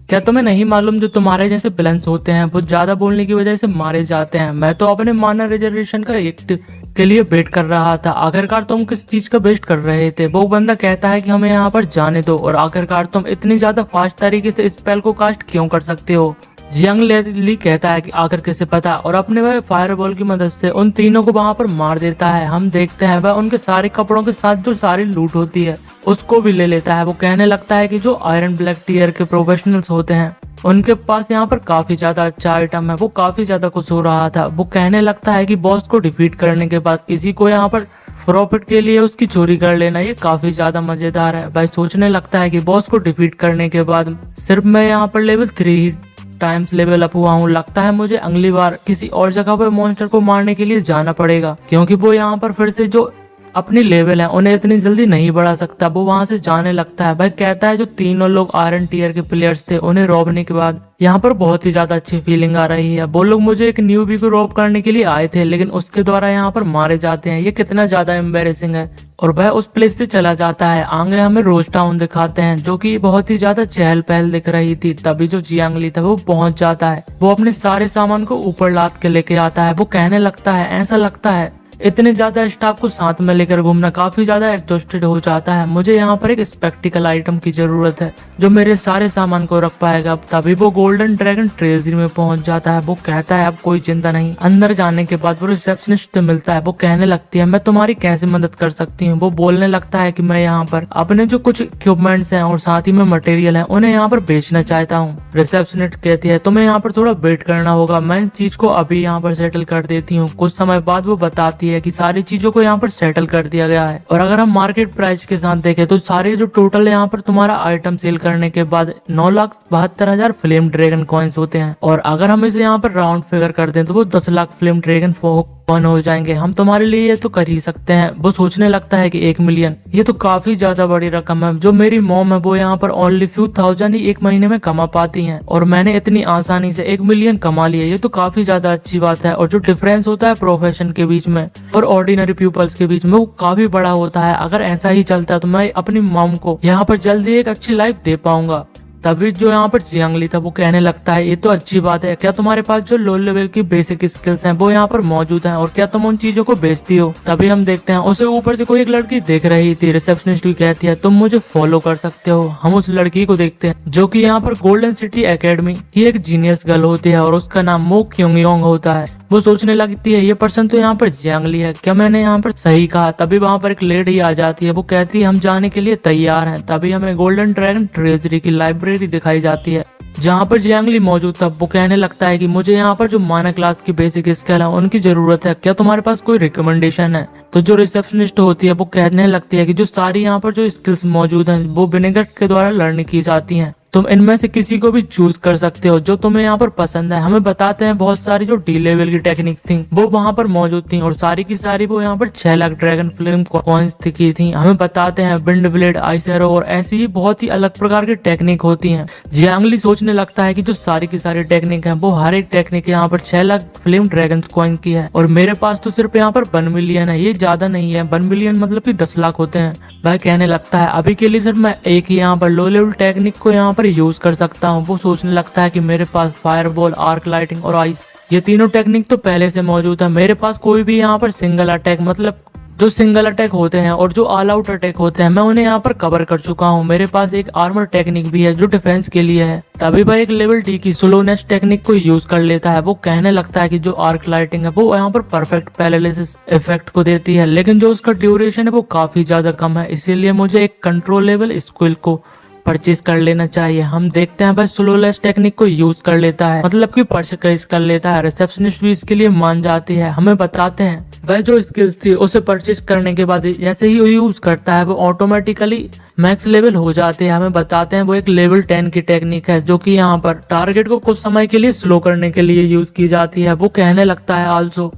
क्या तुम्हें नहीं मालूम जो तुम्हारे जैसे विलन्स होते हैं वो ज्यादा बोलने की वजह से मारे जाते हैं, मैं तो अपने मानव रिजर्वेशन का एक्ट के लिए वेट कर रहा था, आखिरकार तुम किस चीज का वेट कर रहे थे। वो बंदा कहता है कि हमें यहाँ पर जाने दो, और आखिरकार तुम इतनी ज्यादा फास्ट तरीके से स्पेल को कास्ट क्यों कर सकते हो। जियांग ली कहता है कि आखिर किसे पता, और अपने वह फायरबॉल की मदद से उन तीनों को वहां पर मार देता है। हम देखते हैं वह उनके सारे कपड़ों के साथ जो सारी लूट होती है उसको भी ले लेता है। वो कहने लगता है कि जो आयरन ब्लैक टीयर के प्रोफेशनल्स होते हैं उनके पास यहाँ पर काफी ज्यादा अच्छा आइटम है। वो काफी ज्यादा खुश हो रहा था। वो कहने लगता है कि बॉस को डिफीट करने के बाद किसी को यहाँ पर प्रॉफिट के लिए उसकी चोरी कर लेना ये काफी ज्यादा मजेदार है। भाई सोचने लगता है कि बॉस को डिफीट करने के बाद सिर्फ मैं यहाँ पर लेवल 3 टाइम्स लेवल अप हुआ हूँ। लगता है मुझे अगली बार किसी और जगह पर मॉन्स्टर को मारने के लिए जाना पड़ेगा, क्योंकि वो यहाँ पर फिर से जो अपनी लेवल है उन्हें इतनी जल्दी नहीं बढ़ा सकता। वो वहां से जाने लगता है। भाई कहता है जो तीनों लोग आयरन टीयर के प्लेयर्स थे उन्हें रोकने के बाद यहाँ पर बहुत ही ज्यादा अच्छी फीलिंग आ रही है। वो लोग मुझे एक न्यूबी को रोक करने के लिए आए थे, लेकिन उसके द्वारा यहाँ पर मारे जाते हैं। ये कितना ज्यादा एम्बेरेसिंग है। और वह उस प्लेस से चला जाता है। आगे हमें रोज टाउन दिखाते हैं जो कि बहुत ही ज्यादा चहल पहल दिख रही थी। तभी जो जियांग ली था वो पहुंच जाता है। वो अपने सारे सामान को ऊपर लाद के लेके आता है। वो कहने लगता है ऐसा लगता है इतने ज्यादा स्टाफ को साथ में लेकर घूमना काफी ज्यादा एग्जॉस्टेड हो जाता है। मुझे यहाँ पर एक स्पेक्टिकल आइटम की जरूरत है जो मेरे सारे सामान को रख पाएगा। तभी वो गोल्डन ड्रैगन ट्रेजरी में पहुंच जाता है। वो कहता है अब कोई चिंता नहीं। अंदर जाने के बाद वो रिसेप्शनिस्ट से मिलता है। वो कहने लगती है मैं तुम्हारी कैसे मदद कर सकती हूँ। वो बोलने लगता है कि मैं यहाँ पर अपने जो कुछ इक्विपमेंट्स हैं और साथ ही में मटेरियल है उन्हें यहाँ पर बेचना चाहता हूँ। रिसेप्शनिस्ट कहती है तुम्हें यहाँ पर थोड़ा वेट करना होगा, मैं इस चीज को अभी यहाँ पर सेटल कर देती हूँ। कुछ समय बाद वो बताती है कि सारी चीजों को यहाँ पर सेटल कर दिया गया है। और अगर हम मार्केट प्राइस के साथ देखें तो सारे जो टोटल यहाँ पर तुम्हारा आइटम सेल करने के बाद 9,72,000 फ्लेम ड्रैगन कॉइन्स होते हैं। और अगर हम इसे यहाँ पर राउंड फिगर कर दें तो वो 10 लाख फ्लेम ड्रैगन कॉइन हो जाएंगे। हम तुम्हारे लिए ये तो कर ही सकते हैं। वो सोचने लगता है कि 1 मिलियन ये तो काफी ज्यादा बड़ी रकम है। जो मेरी मॉम है वो यहाँ पर ओनली फ्यू थाउजेंड ही एक महीने में कमा पाती हैं, और मैंने इतनी आसानी से 1 मिलियन कमा लिया। ये तो काफी ज्यादा अच्छी बात है। और जो डिफरेंस होता है प्रोफेशन के बीच में और ऑर्डिनरी पीपल्स के बीच में वो काफी बड़ा होता है। अगर ऐसा ही चलता है तो मैं अपनी मॉम को यहाँ पर जल्दी एक अच्छी लाइफ दे पाऊंगा। तभी जो यहाँ पर जियांग ली था वो कहने लगता है ये तो अच्छी बात है, क्या तुम्हारे पास जो लो लेवल की बेसिक स्किल्स हैं वो यहाँ पर मौजूद हैं, और क्या तुम उन चीजों को बेचती हो। तभी हम देखते हैं उसे ऊपर से कोई एक लड़की देख रही थी। रिसेप्शनिस्ट भी कहती है तुम मुझे फॉलो कर सकते हो। हम उस लड़की को देखते हैं जो कि यहाँ पर गोल्डन सिटी एकेडमी की एक जीनियस गर्ल होती है और उसका नाम मो क्योंग होता है। वो सोचने लगती है ये पर्सन तो यहाँ पर जियांग ली है, क्या मैंने यहाँ पर सही कहा। तभी वहाँ पर एक लेडी आ जाती है। वो कहती है हम जाने के लिए तैयार हैं। तभी हमें गोल्डन ड्रैगन ट्रेजरी की लाइब्रेरी दिखाई जाती है जहाँ पर जियांग ली मौजूद था। वो कहने लगता है कि मुझे यहाँ पर जो माना क्लास की बेसिक स्किल है उनकी जरूरत है, क्या तुम्हारे पास कोई रिकमेंडेशन है। तो जो रिसेप्शनिस्ट होती है वो कहने लगती है कि जो सारी यहाँ पर जो स्किल्स मौजूद हैं वो विनेगर के द्वारा लर्न की जाती हैं, तुम इनमें से किसी को भी चूज कर सकते हो जो तुम्हें यहाँ पर पसंद है। हमें बताते हैं बहुत सारी जो डी लेवल की टेक्निक थी वो वहाँ पर मौजूद थी, और सारी की सारी वो यहाँ पर 6 लाख ड्रैगन फ्लेम कॉइन्स की थी। हमें बताते हैं विंड ब्लेड, आइस एरो और ऐसी ही बहुत ही अलग प्रकार की टेक्निक होती हैं। जियांग ली सोचने लगता है कि जो सारी की सारी टेक्निक है वो हर एक टेक्निक यहाँ पर 6 लाख फ्लेम ड्रैगन कॉइन की है, और मेरे पास तो सिर्फ यहाँ पर 1 मिलियन है। ये ज्यादा नहीं है, 1 मिलियन मतलब कि 10 लाख होते हैं। वह कहने लगता है अभी के लिए सिर्फ मैं एक ही यहाँ पर लो लेवल टेक्निक को यहाँ पर यूज कर सकता हूँ। वो सोचने लगता है कि मेरे पास फायरबॉल, आर्क लाइटिंग और आइस ये तीनों टेक्निक तो पहले से मौजूद है। मेरे पास कोई भी यहाँ पर सिंगल अटैक मतलब जो सिंगल अटैक होते हैं और जो ऑल आउट अटैक होते हैं मैं उन्हें यहाँ पर कवर कर चुका हूँ। मेरे पास एक आर्मर टेक्निक भी है जो डिफेंस के लिए है। तभी वह एक लेवल डी की स्लोनेस टेक्निक को यूज कर लेता है। वो कहने लगता है कि जो आर्क लाइटिंग है वो यहाँ पर परफेक्ट पैरालिसिस इफेक्ट को देती है, लेकिन जो उसका ड्यूरेशन है वो काफी ज्यादा कम है, इसीलिए मुझे एक कंट्रोल लेवल स्किल को परचेज कर लेना चाहिए। हम देखते हैं बस स्लोलेस टेक्निक को यूज कर लेता है, मतलब कि परचेज कर लेता है। रिसेप्शनिस्ट भी इसके लिए मान जाती है। हमें बताते हैं वह जो स्किल्स थी उसे परचेज करने के बाद जैसे ही यूज करता है वो ऑटोमेटिकली मैक्स लेवल हो जाते हैं। हमें बताते हैं वो एक लेवल 10 की टेक्निक है जो कि यहाँ पर टारगेट को कुछ समय के लिए स्लो करने के लिए यूज की जाती है। वो कहने लगता है आल्सो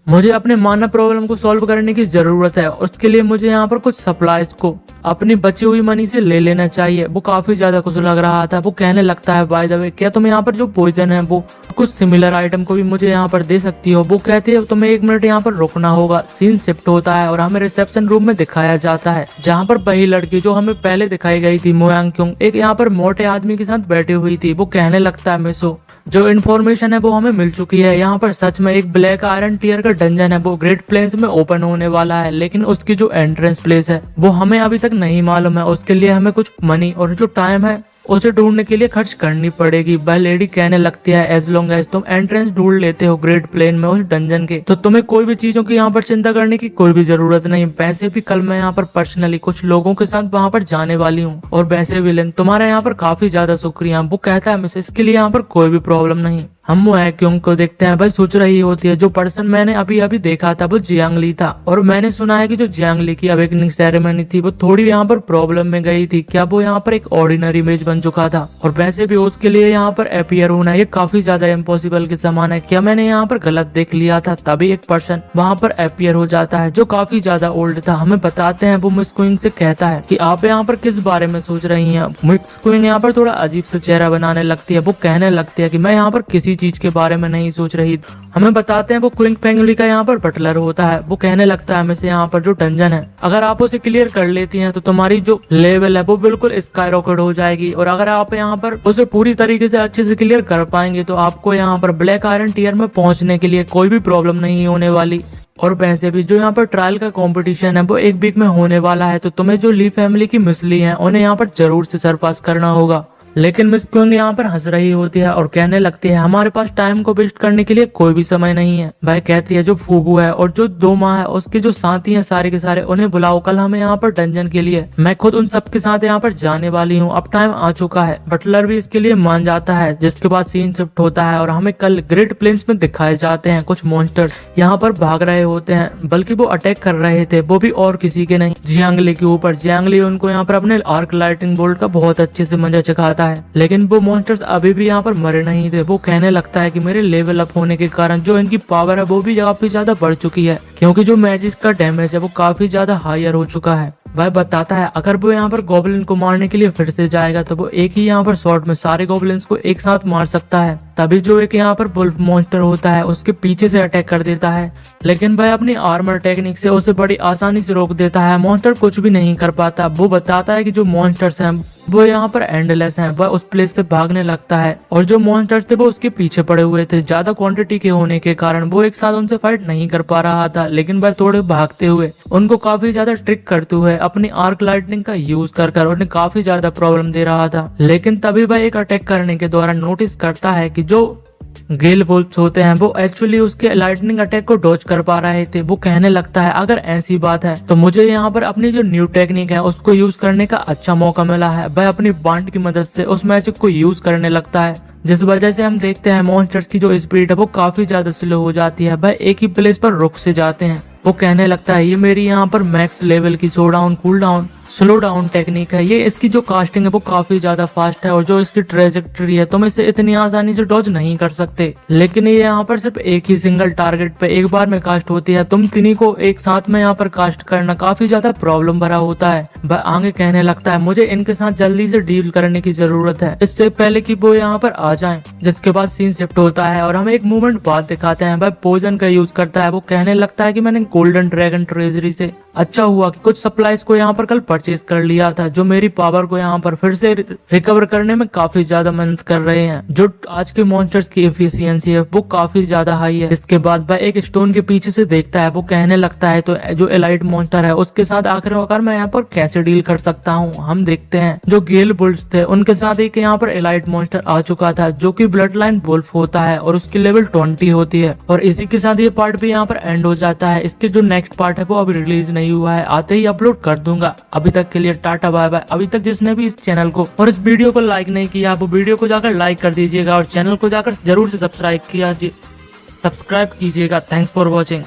मुझे अपने मानव प्रॉब्लम को सॉल्व करने की जरूरत है, उसके लिए मुझे यहाँ पर कुछ सप्लाईज को अपनी बची हुई मनी से ले लेना चाहिए। वो काफी ज्यादा खुश लग रहा था। वो कहने लगता है बाय द वे क्या तुम यहाँ पर जो पॉइजन है वो कुछ सिमिलर आइटम को भी मुझे यहाँ पर दे सकती हो। वो कहती है तुम्हें 1 मिनट यहाँ पर रुकना होगा। सीन शिफ्ट होता है और हमें रिसेप्शन रूम में दिखाया जाता है जहाँ पर वही लड़की जो हमें पहले दिखाई गई थी मोयांग क्योंग एक यहाँ पर मोटे आदमी के साथ बैठी हुई थी। वो कहने लगता है मिसो जो इन्फॉर्मेशन है वो हमें मिल चुकी है। यहाँ पर सच में एक ब्लैक आयरन टीयर का डंजन है वो ग्रेट प्लेन्स में ओपन होने वाला है, लेकिन उसकी जो एंट्रेंस प्लेस है वो हमें अभी तक नहीं मालूम है। उसके लिए हमें कुछ मनी और जो टाइम है उसे ढूंढने के लिए खर्च करनी पड़ेगी। वह लेडी कहने लगती है एज लॉन्ग एज तुम एंट्रेंस ढूंढ लेते हो ग्रेट प्लेन में उस डंजन के, तो तुम्हें कोई भी चीजों की यहाँ पर चिंता करने की कोई भी जरूरत नहीं। वैसे भी कल मैं यहाँ पर पर्सनली कुछ लोगों के साथ वहाँ पर जाने वाली हूँ, और वैसे विलेन तुम्हारा यहाँ पर काफी ज्यादा शुक्रिया। वो कहता है मिसेस के लिए यहाँ पर कोई भी प्रॉब्लम नहीं। हम क्यों को देखते हैं, भाई सोच रही होती है जो पर्सन मैंने अभी अभी देखा था वो जियांग ली था, और मैंने सुना है कि जो जियांग ली की अवेकनिंग सेरेमनी थी वो थोड़ी यहाँ पर प्रॉब्लम में गई थी। क्या वो यहाँ पर एक ऑर्डिनरी इमेज बन चुका था, और वैसे भी उसके लिए यहाँ पर अपियर होना ये काफी ज्यादा इम्पॉसिबल के समान है। क्या मैंने यहाँ पर गलत देख लिया था? तभी एक पर्सन वहाँ पर अपियर हो जाता है जो काफी ज्यादा ओल्ड था। हमें बताते हैं वो मिस क्वीन से कहता है कि आप यहाँ पर किस बारे में सोच रही हैं। मिस क्वीन यहाँ पर थोड़ा अजीब सा चेहरा बनाने लगती है। वो कहने लगती है कि मैं यहाँ पर किसी चीज के बारे में नहीं सोच रही। हमें बताते हैं वो क्विंग फैमिली का यहाँ पर बटलर होता है। वो कहने लगता है हमें से यहाँ पर जो डंजन है अगर आप उसे क्लियर कर लेती हैं तो तुम्हारी जो लेवल है वो बिल्कुल स्काईरॉकेट हो जाएगी, और अगर आप यहाँ पर उसे पूरी तरीके से अच्छे से क्लियर कर पाएंगे तो आपको यहाँ पर ब्लैक आयरन टीयर में पहुंचने के लिए कोई भी प्रॉब्लम नहीं होने वाली। और वैसे भी जो यहाँ पर ट्रायल का कंपटीशन है वो एक वीक में होने वाला है, तो तुम्हें जो ली फैमिली की मिस ली है उन्हें यहाँ पर जरूर से सरपास करना होगा। लेकिन मिस क्विंग यहाँ पर हंस रही होती है और कहने लगती है हमारे पास टाइम को वेस्ट करने के लिए कोई भी समय नहीं है। वह कहती है जो फूगू है और जो दो माँ है उसके जो साथी हैं सारे के सारे उन्हें बुलाओ, कल हमें यहाँ पर डंजन के लिए मैं खुद उन सबके साथ यहाँ पर जाने वाली हूँ, अब टाइम आ चुका है। बटलर भी इसके लिए मान जाता है, जिसके बाद सीन शिफ्ट होता है और हमें कल ग्रेट प्लेन्स में दिखाए जाते हैं कुछ मॉन्स्टर्स यहाँ पर भाग रहे होते हैं, बल्कि वो अटैक कर रहे थे, वो भी और किसी के नहीं जियांग ली के ऊपर। जियांग ली उनको यहाँ पर अपने आर्क लाइटिंग बोल्ट का बहुत अच्छे से मजा चखाता है, लेकिन वो मॉन्स्टर्स अभी भी यहाँ पर मरे नहीं थे। वो कहने लगता है कि मेरे लेवल अप होने के कारण जो इनकी पावर है वो भी काफी ज्यादा बढ़ चुकी है, क्योंकि जो मैजिक का डैमेज है वो काफी ज्यादा हायर हो चुका है। वह बताता है अगर वो यहाँ पर गॉबलिन को मारने के लिए फिर से जाएगा तो वो एक ही यहाँ पर शॉट में सारे गॉबलिन्स को एक साथ मार सकता है। तभी जो एक यहाँ पर वुल्फ मॉन्स्टर होता है उसके पीछे से अटैक कर देता है, लेकिन वह अपनी आर्मर टेक्निक से उसे बड़ी आसानी से रोक देता है। मॉन्स्टर कुछ भी नहीं कर पाता। वो बताता है कि जो मॉन्स्टर्स हैं वो यहाँ पर एंडलेस हैं। वह उस प्लेस से भागने लगता है और जो मॉन्स्टर्स थे वो उसके पीछे पड़े हुए थे। ज्यादा क्वांटिटी के होने के कारण वो एक साथ उनसे फाइट नहीं कर पा रहा था, लेकिन वह थोड़े भागते हुए उनको काफी ज्यादा ट्रिक करते हुए अपनी आर्क लाइटनिंग का यूज कर उन्हें काफी ज्यादा प्रॉब्लम दे रहा था। लेकिन तभी वह एक अटैक करने के दौरान नोटिस करता है कि जो गेल वुल्फ्स होते हैं वो एक्चुअली उसके लाइटनिंग अटैक को डॉज कर पा रहे थे। वो कहने लगता है अगर ऐसी बात है तो मुझे यहाँ पर अपनी जो न्यू टेक्निक है उसको यूज करने का अच्छा मौका मिला है। वह अपनी बांड की मदद से उस मैजिक को यूज करने लगता है, जिस वजह से हम देखते हैं मॉन्स्टर्स की जो स्पीड है वो काफी ज्यादा स्लो हो जाती है। वह एक ही प्लेस पर रुक से जाते हैं। वो कहने लगता है ये मेरी यहाँ पर मैक्स लेवल की show down cool down slow down technique है। ये इसकी जो कास्टिंग है वो काफी ज्यादा फास्ट है और जो इसकी ट्रेजेक्टरी है तुम इसे इतनी आसानी से डॉज नहीं कर सकते, लेकिन ये यहाँ पर सिर्फ एक ही सिंगल टारगेट पे एक बार में कास्ट होती है। तुम तीनों को एक साथ में यहाँ पर कास्ट करना काफी ज्यादा प्रॉब्लम भरा होता है। वह आगे कहने लगता है मुझे इनके साथ जल्दी से डील करने की जरूरत है इससे पहले कि वो यहाँ पर आ जाएं। जिसके बाद सीन शिफ्ट होता है और हमें एक मूवमेंट बाद दिखाते हैं। वह पोजन का यूज करता है। वो कहने लगता है कि मैंने गोल्डन ड्रैगन ट्रेजरी से अच्छा हुआ कि कुछ सप्लाईज को यहाँ पर कल परचेज कर लिया था, जो मेरी पावर को यहाँ पर फिर से रिकवर करने में काफी ज्यादा मदद कर रहे हैं। जो आज के मॉन्स्टर्स की एफिशिएंसी है वो काफी ज्यादा हाई है। इसके बाद वह एक स्टोन के पीछे से देखता है। वो कहने लगता है तो जो एलाइट मॉन्स्टर है उसके साथ आखिर मैं यहाँ पर कैसे डील कर सकता हूँ। हम देखते हैं जो गेल बुल्स थे उनके साथ एक यहाँ पर एलाइट मॉन्स्टर आ चुका था जो की ब्लड लाइन वुल्फ होता है और उसकी लेवल 20 होती है। और इसी के साथ ये पार्ट भी यहाँ पर एंड हो जाता है। इसके जो नेक्स्ट पार्ट है वो अभी रिलीज नहीं हुआ है, आते ही अपलोड कर दूंगा। अभी तक के लिए टाटा बाय बाय। अभी तक जिसने भी इस चैनल को और इस वीडियो को लाइक नहीं किया वो वीडियो को जाकर लाइक कर दीजिएगा और चैनल को जाकर जरूर से सब्सक्राइब कीजिएगा। Thanks for watching.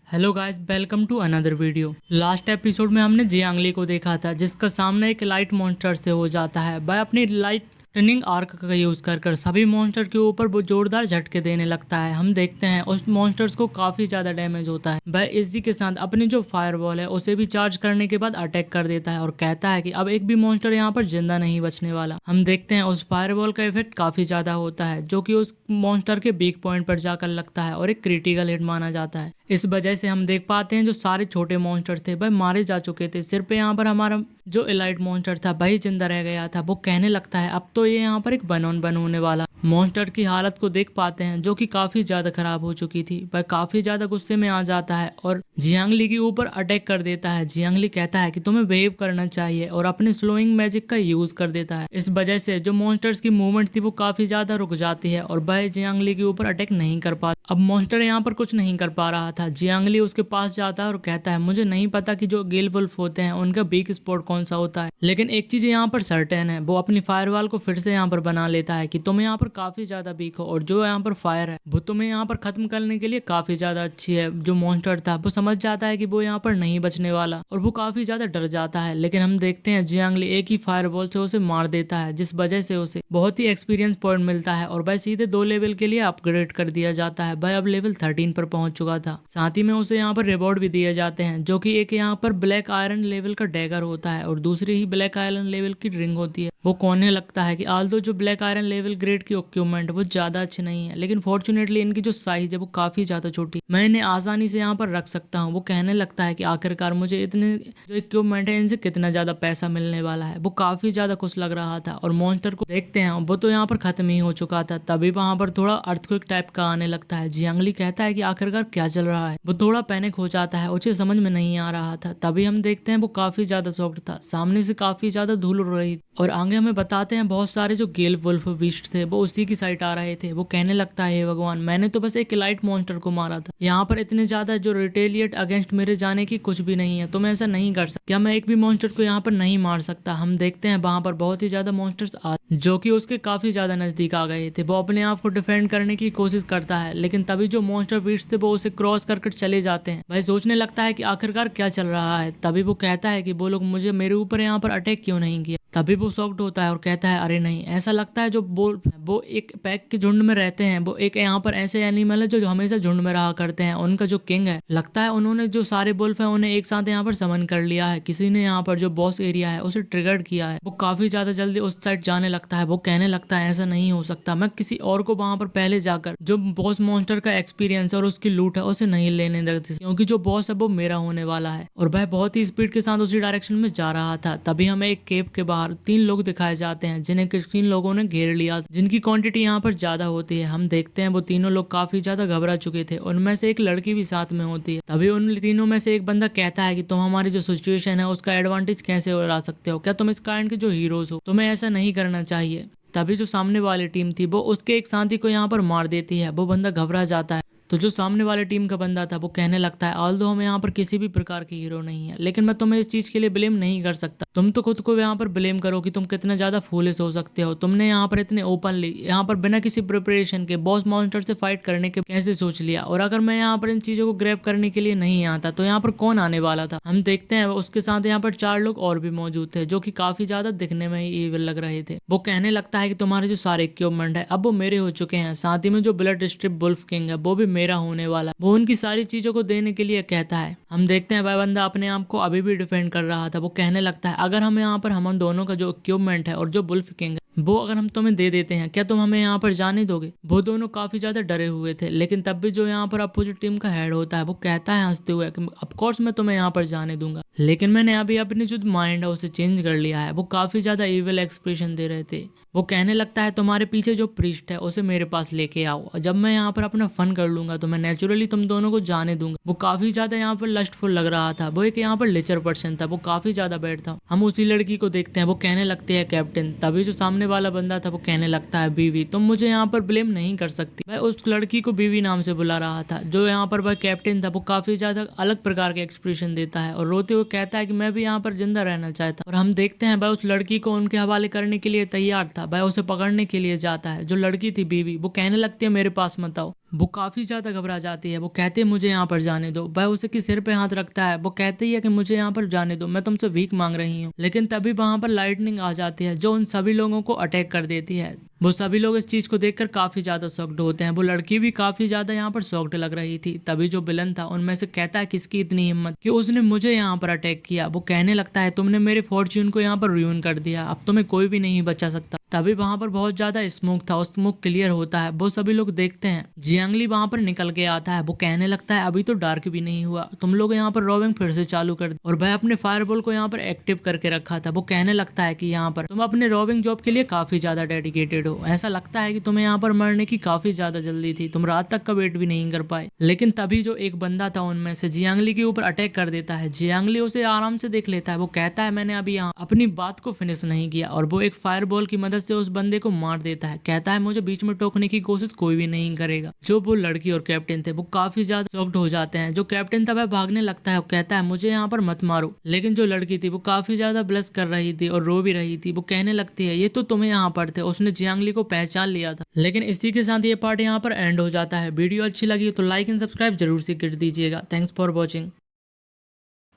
Hello guys, welcome to another video. Last episode में हमने जियांग ली को देखा था जिसका सामना एक लाइट मॉन्स्टर से हो जाता है। वह अपनी लाइट टर्निंग आर्क का यूज कर सभी मॉन्स्टर के ऊपर वो जोरदार झटके देने लगता है। हम देखते हैं उस मॉन्स्टर्स को काफी ज्यादा डैमेज होता है। वह इसी के साथ अपनी जो फायरवॉल है उसे भी चार्ज करने के बाद अटैक कर देता है और कहता है कि अब एक भी मॉन्स्टर यहाँ पर जिंदा नहीं बचने वाला। हम देखते हैं उस फायरवॉल का इफेक्ट काफी ज्यादा होता है जो कि उस मॉन्स्टर के वीक पॉइंट पर जाकर लगता है और एक क्रिटिकल हिट माना जाता है। इस वजह से हम देख पाते हैं जो सारे छोटे मॉन्स्टर थे वह मारे जा चुके थे। सिर्फ यहाँ पर हमारा जो एलाइट मॉन्स्टर था वही जिंदा रह गया था। वो कहने लगता है अब तो ये यहाँ पर एक 1-on-1 होने वाला। मॉन्स्टर की हालत को देख पाते हैं जो कि काफी ज्यादा खराब हो चुकी थी। वह काफी ज्यादा गुस्से में आ जाता है और जियांगली के ऊपर अटैक कर देता है। जियांगली कहता है कि तुम्हें बिहेव करना चाहिए और अपने स्लोइंग मैजिक का यूज कर देता है। इस वजह से जो मॉन्स्टर्स की मूवमेंट थी वो काफी ज्यादा रुक जाती है और वह जियांगली के ऊपर अटैक नहीं कर पाता। अब मॉन्स्टर यहाँ पर कुछ नहीं कर पा रहा था। जियांगली उसके पास जाता है और कहता है मुझे नहीं पता कि जो गेल वुल्फ होते हैं उनका वीक स्पॉट कौन सा होता है, लेकिन एक चीज यहाँ पर सर्टेन है, वो अपनी फायरवॉल को फिर से यहाँ पर बना लेता है कि तुम यहाँ पर काफी ज्यादा वीक हो और जो यहाँ पर फायर है वो तुम्हें यहाँ पर खत्म करने के लिए काफी ज्यादा अच्छी है। जो मॉन्स्टर था वो समझ जाता है कि वो यहाँ पर नहीं बचने वाला और वो काफी ज्यादा डर जाता है। लेकिन हम देखते हैं जियांगली एक ही फायरबॉल से उसे मार देता है, जिस वजह से उसे बहुत ही एक्सपीरियंस पॉइंट मिलता है और वह सीधे 2 लेवल के लिए अपग्रेड कर दिया जाता है। वह अब लेवल 13 पर पहुंच चुका था। साथ ही में उसे यहाँ पर रिवॉर्ड भी दिए जाते हैं जो कि एक यहाँ पर ब्लैक आयरन लेवल का डैगर होता है और दूसरी ही ब्लैक आयरन लेवल की रिंग होती है। वो कहने लगता है कि आल्दो जो ब्लैक आयरन लेवल ग्रेड की इक्विपमेंट वो ज्यादा अच्छी नहीं है, लेकिन फॉर्चुनेटली इनकी जो साइज है वो काफी ज्यादा छोटी, मैं इन्हें आसानी से यहाँ पर रख सकता हूँ। वो कहने लगता है कि आखिरकार मुझे इतने जो इक्विपमेंट है इनसे कितना ज्यादा पैसा मिलने वाला है। वो काफी ज्यादा खुश लग रहा था और मॉन्स्टर को देखते हैं वो तो यहाँ पर खत्म ही हो चुका था। तभी वहां पर थोड़ा अर्थक्वेक टाइप का आने लगता है। जियांगली कहता है कि आखिरकार क्या चल रहा है। वो थोड़ा पैनिक हो जाता है, उसे समझ में नहीं आ रहा था। तभी हम देखते हैं वो काफी ज्यादा शॉक्ड था। सामने से काफी ज्यादा धूल उड़ रही और आगे हमें बताते हैं बहुत सारे जो गेल वुल्फ बीस्ट थे वो उसी की साइड आ रहे थे। वो कहने लगता है हे भगवान, मैंने तो बस एक लाइट मॉन्स्टर को मारा था, यहाँ पर इतने ज्यादा जो रिटेलिएट अगेंस्ट मेरे जाने की कुछ भी नहीं है, तो मैं ऐसा नहीं कर सकता। क्या मैं एक भी मॉन्स्टर को यहाँ पर नहीं मार सकता? हम देखते हैं वहां पर बहुत ही ज्यादा मॉन्स्टर्स जो कि उसके काफी ज्यादा नजदीक आ गए थे। वो अपने आप को डिफेंड करने की कोशिश करता है, लेकिन तभी जो मॉन्स्टर बीट्स थे वो उसे क्रॉस करके चले जाते हैं। वह सोचने लगता है कि आखिरकार क्या चल रहा है। तभी वो कहता है कि वो लोग मुझे मेरे ऊपर यहाँ पर अटैक क्यों नहीं किया। तभी वो शॉक्ड होता है और कहता है अरे नहीं, ऐसा लगता है जो वो एक पैक के झुंड में रहते हैं, वो एक यहाँ पर ऐसे एनिमल है जो हमेशा झुंड में रहा करते हैं। उनका जो किंग है, लगता है उन्होंने जो सारे वुल्फ है उन्हें एक साथ यहाँ पर समन कर लिया है। किसी ने यहाँ पर जो बॉस एरिया है उसे ट्रिगर्ड किया है। वो काफी ज्यादा जल्दी उस साइड जाने लगता है। वो कहने लगता है ऐसा नहीं हो सकता, मैं किसी और को वहां पर पहले जाकर जो बॉस मॉन्स्टर का एक्सपीरियंस और उसकी लूट है उसे नहीं लेने देती, क्योंकि जो बॉस है वो मेरा होने वाला है। और वह बहुत ही स्पीड के साथ उसी डायरेक्शन में जा रहा था। तभी हमें एक केव के बाहर 3 लोग दिखाए जाते हैं जिन्हें 3 लोगों ने घेर लिया, जिनकी क्वांटिटी यहाँ पर ज्यादा होती है। हम देखते हैं वो तीनों लोग काफी ज्यादा घबरा चुके थे। उनमें से एक लड़की भी साथ में होती है। तभी उन तीनों में से एक बंदा कहता है कि तुम हमारी जो सिचुएशन है उसका एडवांटेज कैसे उड़ा सकते हो? क्या तुम इस काइंड के जो हीरोज हो? तुम्हें ऐसा नहीं करना चाहिए। तभी जो सामने वाली टीम थी वो उसके एक साथी को यहाँ पर मार देती है। वो बंदा घबरा जाता है। तो जो सामने वाले टीम का बंदा था वो कहने लगता है ऑल्दो हम यहाँ पर किसी भी प्रकार के हीरो नहीं है, लेकिन मैं तुम्हें इस चीज के लिए ब्लेम नहीं कर सकता। तुम तो खुद को यहाँ पर ब्लेम करो कि तुम कितना ज्यादा फूलिश हो सकते हो। तुमने यहाँ पर इतने ओपनली यहाँ पर बिना किसी प्रिपरेशन के बॉस मॉन्स्टर से फाइट करने के कैसे सोच लिया? और अगर मैं यहाँ पर इन चीजों को ग्रैब करने के लिए नहीं आता तो यहाँ पर कौन आने वाला था? हम देखते हैं उसके साथ यहाँ पर 4 लोग और भी मौजूद थे जो कि काफी ज्यादा दिखने में ही ईविल लग रहे थे। वो कहने लगता है कि तुम्हारे जो सारे इक्विपमेंट है अब वो मेरे हो चुके हैं, साथ ही में जो ब्लड स्ट्रिप वुल्फ किंग है वो भी मेरा होने वाला। वो उनकी सारी चीजों को देने के लिए कहता है। हम देखते हैं वह बंदा अपने आप को अभी भी डिफेंड कर रहा था। वो कहने लगता है अगर हम यहाँ पर हम दोनों का जो इक्विपमेंट है और जो वुल्फ किंग है वो अगर हम तुम्हें दे देते हैं, क्या तुम हमें यहाँ पर जाने दोगे? वो दोनों काफी ज्यादा डरे हुए थे, लेकिन तब भी जो यहाँ पर अपोजिट टीम का हेड होता है वो कहता है हंसते हुए कि ऑफकोर्स मैं तुम्हें यहाँ पर जाने दूंगा, लेकिन मैंने अभी अपनी जो माइंड है उसे चेंज कर लिया है। वो काफी ज्यादा इविल एक्सप्रेशन दे रहे थे। वो कहने लगता है तुम्हारे पीछे जो प्रीस्ट है उसे मेरे पास लेके आओ, और जब मैं यहाँ पर अपना फन कर लूंगा तो मैं नेचुरली तुम दोनों को जाने दूंगा। वो काफी ज्यादा यहाँ पर लस्टफुल लग रहा था। वो एक यहाँ पर लेचर पर्सन था, वो काफी ज्यादा बैड था। हम उसी लड़की को देखते हैं, वो कहने लगते हैं कैप्टन। तभी जो सामने वाला बंदा था वो कहने लगता है बीवी, तुम मुझे यहाँ पर ब्लेम नहीं कर सकती। मैं उस लड़की को बीवी नाम से बुला रहा था। जो यहाँ पर वह कैप्टन था वो काफी ज्यादा अलग प्रकार के एक्सप्रेशन देता है और रोते हुए कहता है कि मैं भी यहाँ पर जिंदा रहना चाहता। और हम देखते हैं वह उस लड़की को उनके हवाले करने के लिए तैयार था। वह उसे पकड़ने के लिए जाता है। जो लड़की थी बीवी, वो कहने लगती है मेरे पास मत आओ। वो काफी ज्यादा घबरा जाती है। वो कहती है मुझे यहाँ पर जाने दो। वह उसे की सिर पे हाथ रखता है। वो कहती है कि मुझे यहाँ पर जाने दो, मैं तुमसे भीख मांग रही हूँ। लेकिन तभी वहां पर लाइटनिंग आ जाती है जो उन सभी लोगों को अटैक कर देती है। वो सभी लोग इस चीज को देखकर काफी ज्यादा शॉक्ड होते हैं। वो लड़की भी काफी ज्यादा यहाँ पर शॉक्ड लग रही थी। तभी जो विलन था उनमें से कहता है किसकी इतनी हिम्मत कि उसने मुझे यहाँ पर अटैक किया। वो कहने लगता है तुमने मेरे फॉर्च्यून को यहाँ पर रुइन कर दिया, अब तुम्हें कोई भी नहीं बचा सकता। तभी वहां पर बहुत ज्यादा स्मोक था और स्मोक क्लियर होता है, वो सभी लोग देखते हैं। जियांगली वहां पर निकल के आता है, वो कहने लगता है अभी तो डार्क भी नहीं हुआ, तुम लोग यहाँ पर रोविंग फिर से चालू कर दो। और वह अपने फायरबॉल को यहाँ पर एक्टिव करके रखा था। वो कहने लगता है कि यहाँ पर तुम अपने रोविंग जॉब के लिए काफी ज्यादा डेडिकेटेड हो, ऐसा लगता है कि तुम्हें यहाँ पर मरने की काफी ज्यादा जल्दी थी, तुम रात तक का वेट भी नहीं कर पाए। लेकिन तभी जो एक बंदा था उनमें से जियांगली के ऊपर अटैक कर देता है। जियांगली उसे आराम से देख लेता है, वो कहता है मैंने अभी यहाँ अपनी बात को फिनिश नहीं किया, और वो एक फायरबॉल की मदद से उस बंदे को मार देता है। कहता है मुझे बीच में टोकने की कोशिश कोई भी नहीं करेगा। जो वो लड़की और कैप्टन थे वो काफी ज्यादा शॉक्ड हो जाते हैं। जो कैप्टन था वह भागने लगता है, वो कहता है मुझे यहाँ पर मत मारो। लेकिन जो लड़की थी वो काफी ज्यादा ब्लश कर रही थी और रो भी रही थी। वो कहने लगती है ये तो तुम्हें यहाँ पर थे, उसने जियांगली को पहचान लिया था। लेकिन इसी के साथ ये पार्ट यहाँ पर एंड हो जाता है। वीडियो अच्छी लगी तो लाइक एंड सब्सक्राइब जरूर से कर दीजिएगा। Thanks for watching.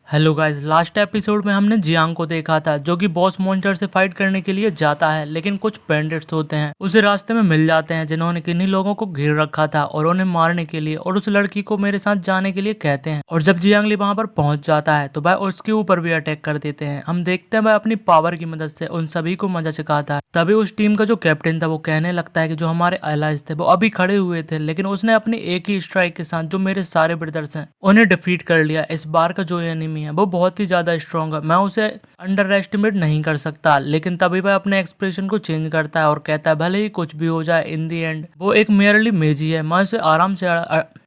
Hello guys, last episode में हमने जियांग को देखा था जो कि बॉस मॉन्स्टर से फाइट करने के लिए जाता है, लेकिन कुछ बैंडिट्स होते हैं उसे रास्ते में मिल जाते हैं जिन्होंने किन्हीं लोगों को घेर रखा था और उन्हें मारने के लिए और उस लड़की को मेरे साथ जाने के लिए कहते हैं। और जब जियांगली वहां पर पहुंच जाता है तो वह उसके ऊपर भी अटैक कर देते हैं। हम देखते हैं वह अपनी पावर की मदद से उन सभी को मजा सिखाता है। तभी उस टीम का जो कैप्टन था वो कहने लगता है कि जो हमारे अलाइज थे वो अभी खड़े हुए थे, लेकिन उसने अपनी एक ही स्ट्राइक के साथ जो मेरे सारे ब्रदर्स हैं उन्हें डिफीट कर लिया। इस बार का जो एनिमी है वो बहुत ही ज्यादा स्ट्रॉन्ग है, मैं उसे अंडर एस्टिमेट नहीं कर सकता। लेकिन तभी वह अपने एक्सप्रेशन को चेंज करता है और कहता है भले ही कुछ भी हो जाए, इन दी एंड वो एक मेयरली मेजी है, मैं उसे आराम से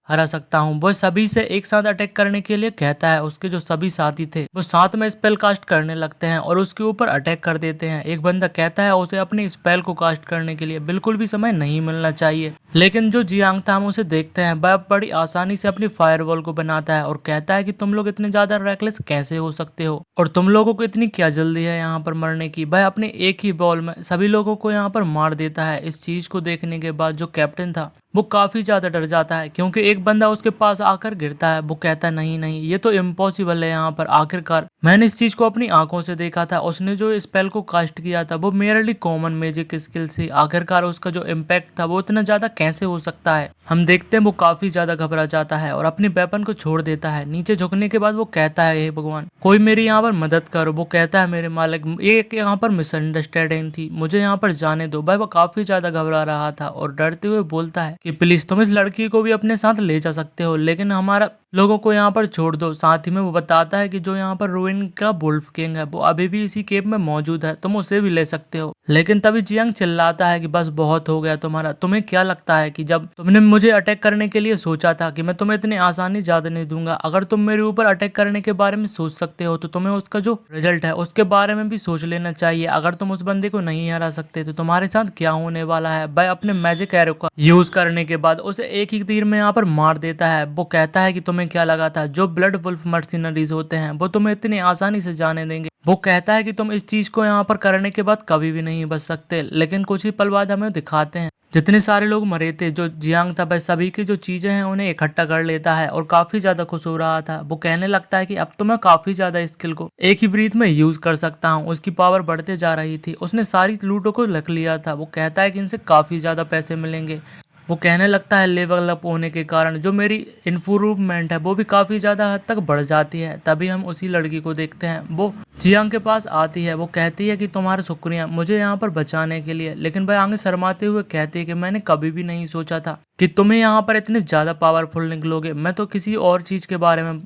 हरा सकता हूँ। वो सभी से एक साथ अटैक करने के लिए कहता है। उसके जो सभी साथी थे वो साथ में स्पेल कास्ट करने लगते हैं और उसके ऊपर अटैक कर देते हैं। एक बंदा कहता है उसे अपनी स्पेल को कास्ट करने के लिए बिल्कुल भी समय नहीं मिलना चाहिए, लेकिन जो जियांग था हम उसे देखते हैं वह बड़ी आसानी से अपनी फायरवॉल को बनाता है और कहता है कि तुम लोग इतने ज्यादा रेकलेस कैसे हो सकते हो और तुम लोगों को इतनी क्या जल्दी है यहाँ पर मरने की। वह अपने एक ही बॉल में सभी लोगों को यहाँ पर मार देता है। इस चीज को देखने के बाद जो कैप्टन था वो काफी ज्यादा डर जाता है, क्योंकि एक बंदा उसके पास आकर गिरता है। वो कहता है नहीं नहीं, ये तो इम्पॉसिबल है, यहाँ पर आखिरकार मैंने इस चीज को अपनी आंखों से देखा था। उसने जो स्पेल को कास्ट किया था वो मेरे कॉमन मैजिक स्किल थी, आखिरकार उसका जो इम्पैक्ट था वो इतना ज्यादा कैसे हो सकता है। हम देखते हैं वो काफी ज्यादा घबरा जाता है और अपनी वेपन को छोड़ देता है। नीचे झुकने के बाद वो कहता है हे भगवान कोई मेरी यहाँ पर मदद करो। वो कहता है मेरे मालिक ये यहाँ पर मिसअंडरस्टैंडिंग थी, मुझे यहाँ पर जाने दो। भाई वो काफी ज्यादा घबरा रहा था और डरते हुए बोलता है कि प्लीज तुम इस लड़की को भी अपने साथ ले जा सकते हो, लेकिन हमारा लोगों को यहाँ पर छोड़ दो। साथ ही में वो बताता है कि जो यहाँ पर रुइन का वुल्फ किंग है वो अभी भी इसी केव में मौजूद है, तुम उसे भी ले सकते हो। लेकिन तभी जियांग चिल्लाता है कि बस बहुत हो गया तुम्हारा, तुम्हें क्या लगता है कि जब तुमने मुझे अटैक करने के लिए सोचा था कि मैं तुम्हें इतनी आसानी ज्यादा नहीं दूंगा। अगर तुम मेरे ऊपर अटैक करने के बारे में सोच सकते हो तो तुम्हें उसका जो रिजल्ट है उसके बारे में भी सोच लेना चाहिए। अगर तुम उस बंदे को नहीं हरा सकते तो तुम्हारे साथ क्या होने वाला है। भाई अपने मैजिक एरो का यूज करने के बाद उसे एक ही तीर में यहाँ पर मार देता है। वो कहता है कि तुम्हें क्या लगा था जो ब्लड वुल्फ मर्सिनरीज होते हैं वो तुम्हें इतनी आसानी से जाने देंगे। वो कहता है कि तुम इस चीज को यहाँ पर करने के बाद कभी भी नहीं बच सकते। लेकिन कुछ ही पल बाद हमें दिखाते हैं जितने सारे लोग मरे थे, जो जियांग था वह सभी की जो चीजें हैं उन्हें इकट्ठा कर लेता है और काफी ज्यादा खुश हो रहा था। वो कहने लगता है कि अब तो मैं काफी ज्यादा स्किल को एक ही ब्रीथ में यूज कर सकता हूँ। उसकी पावर बढ़ते जा रही थी, उसने सारी लूटों को रख लिया था। वो कहता है कि इनसे काफी ज्यादा पैसे मिलेंगे। वो कहने लगता है लेवल अप होने के कारण जो मेरी इम्प्रूवमेंट है वो भी काफी ज्यादा हद तक बढ़ जाती है। तभी हम उसी लड़की को देखते हैं, वो जियांग के पास आती है। वो कहती है कि तुम्हारा शुक्रिया मुझे यहाँ पर बचाने के लिए, लेकिन वह आगे शर्माते हुए कहती है कि मैंने कभी भी नहीं सोचा था कि तुम्हें यहाँ पर इतने ज्यादा पावरफुल निकलोगे, मैं तो किसी और चीज के बारे में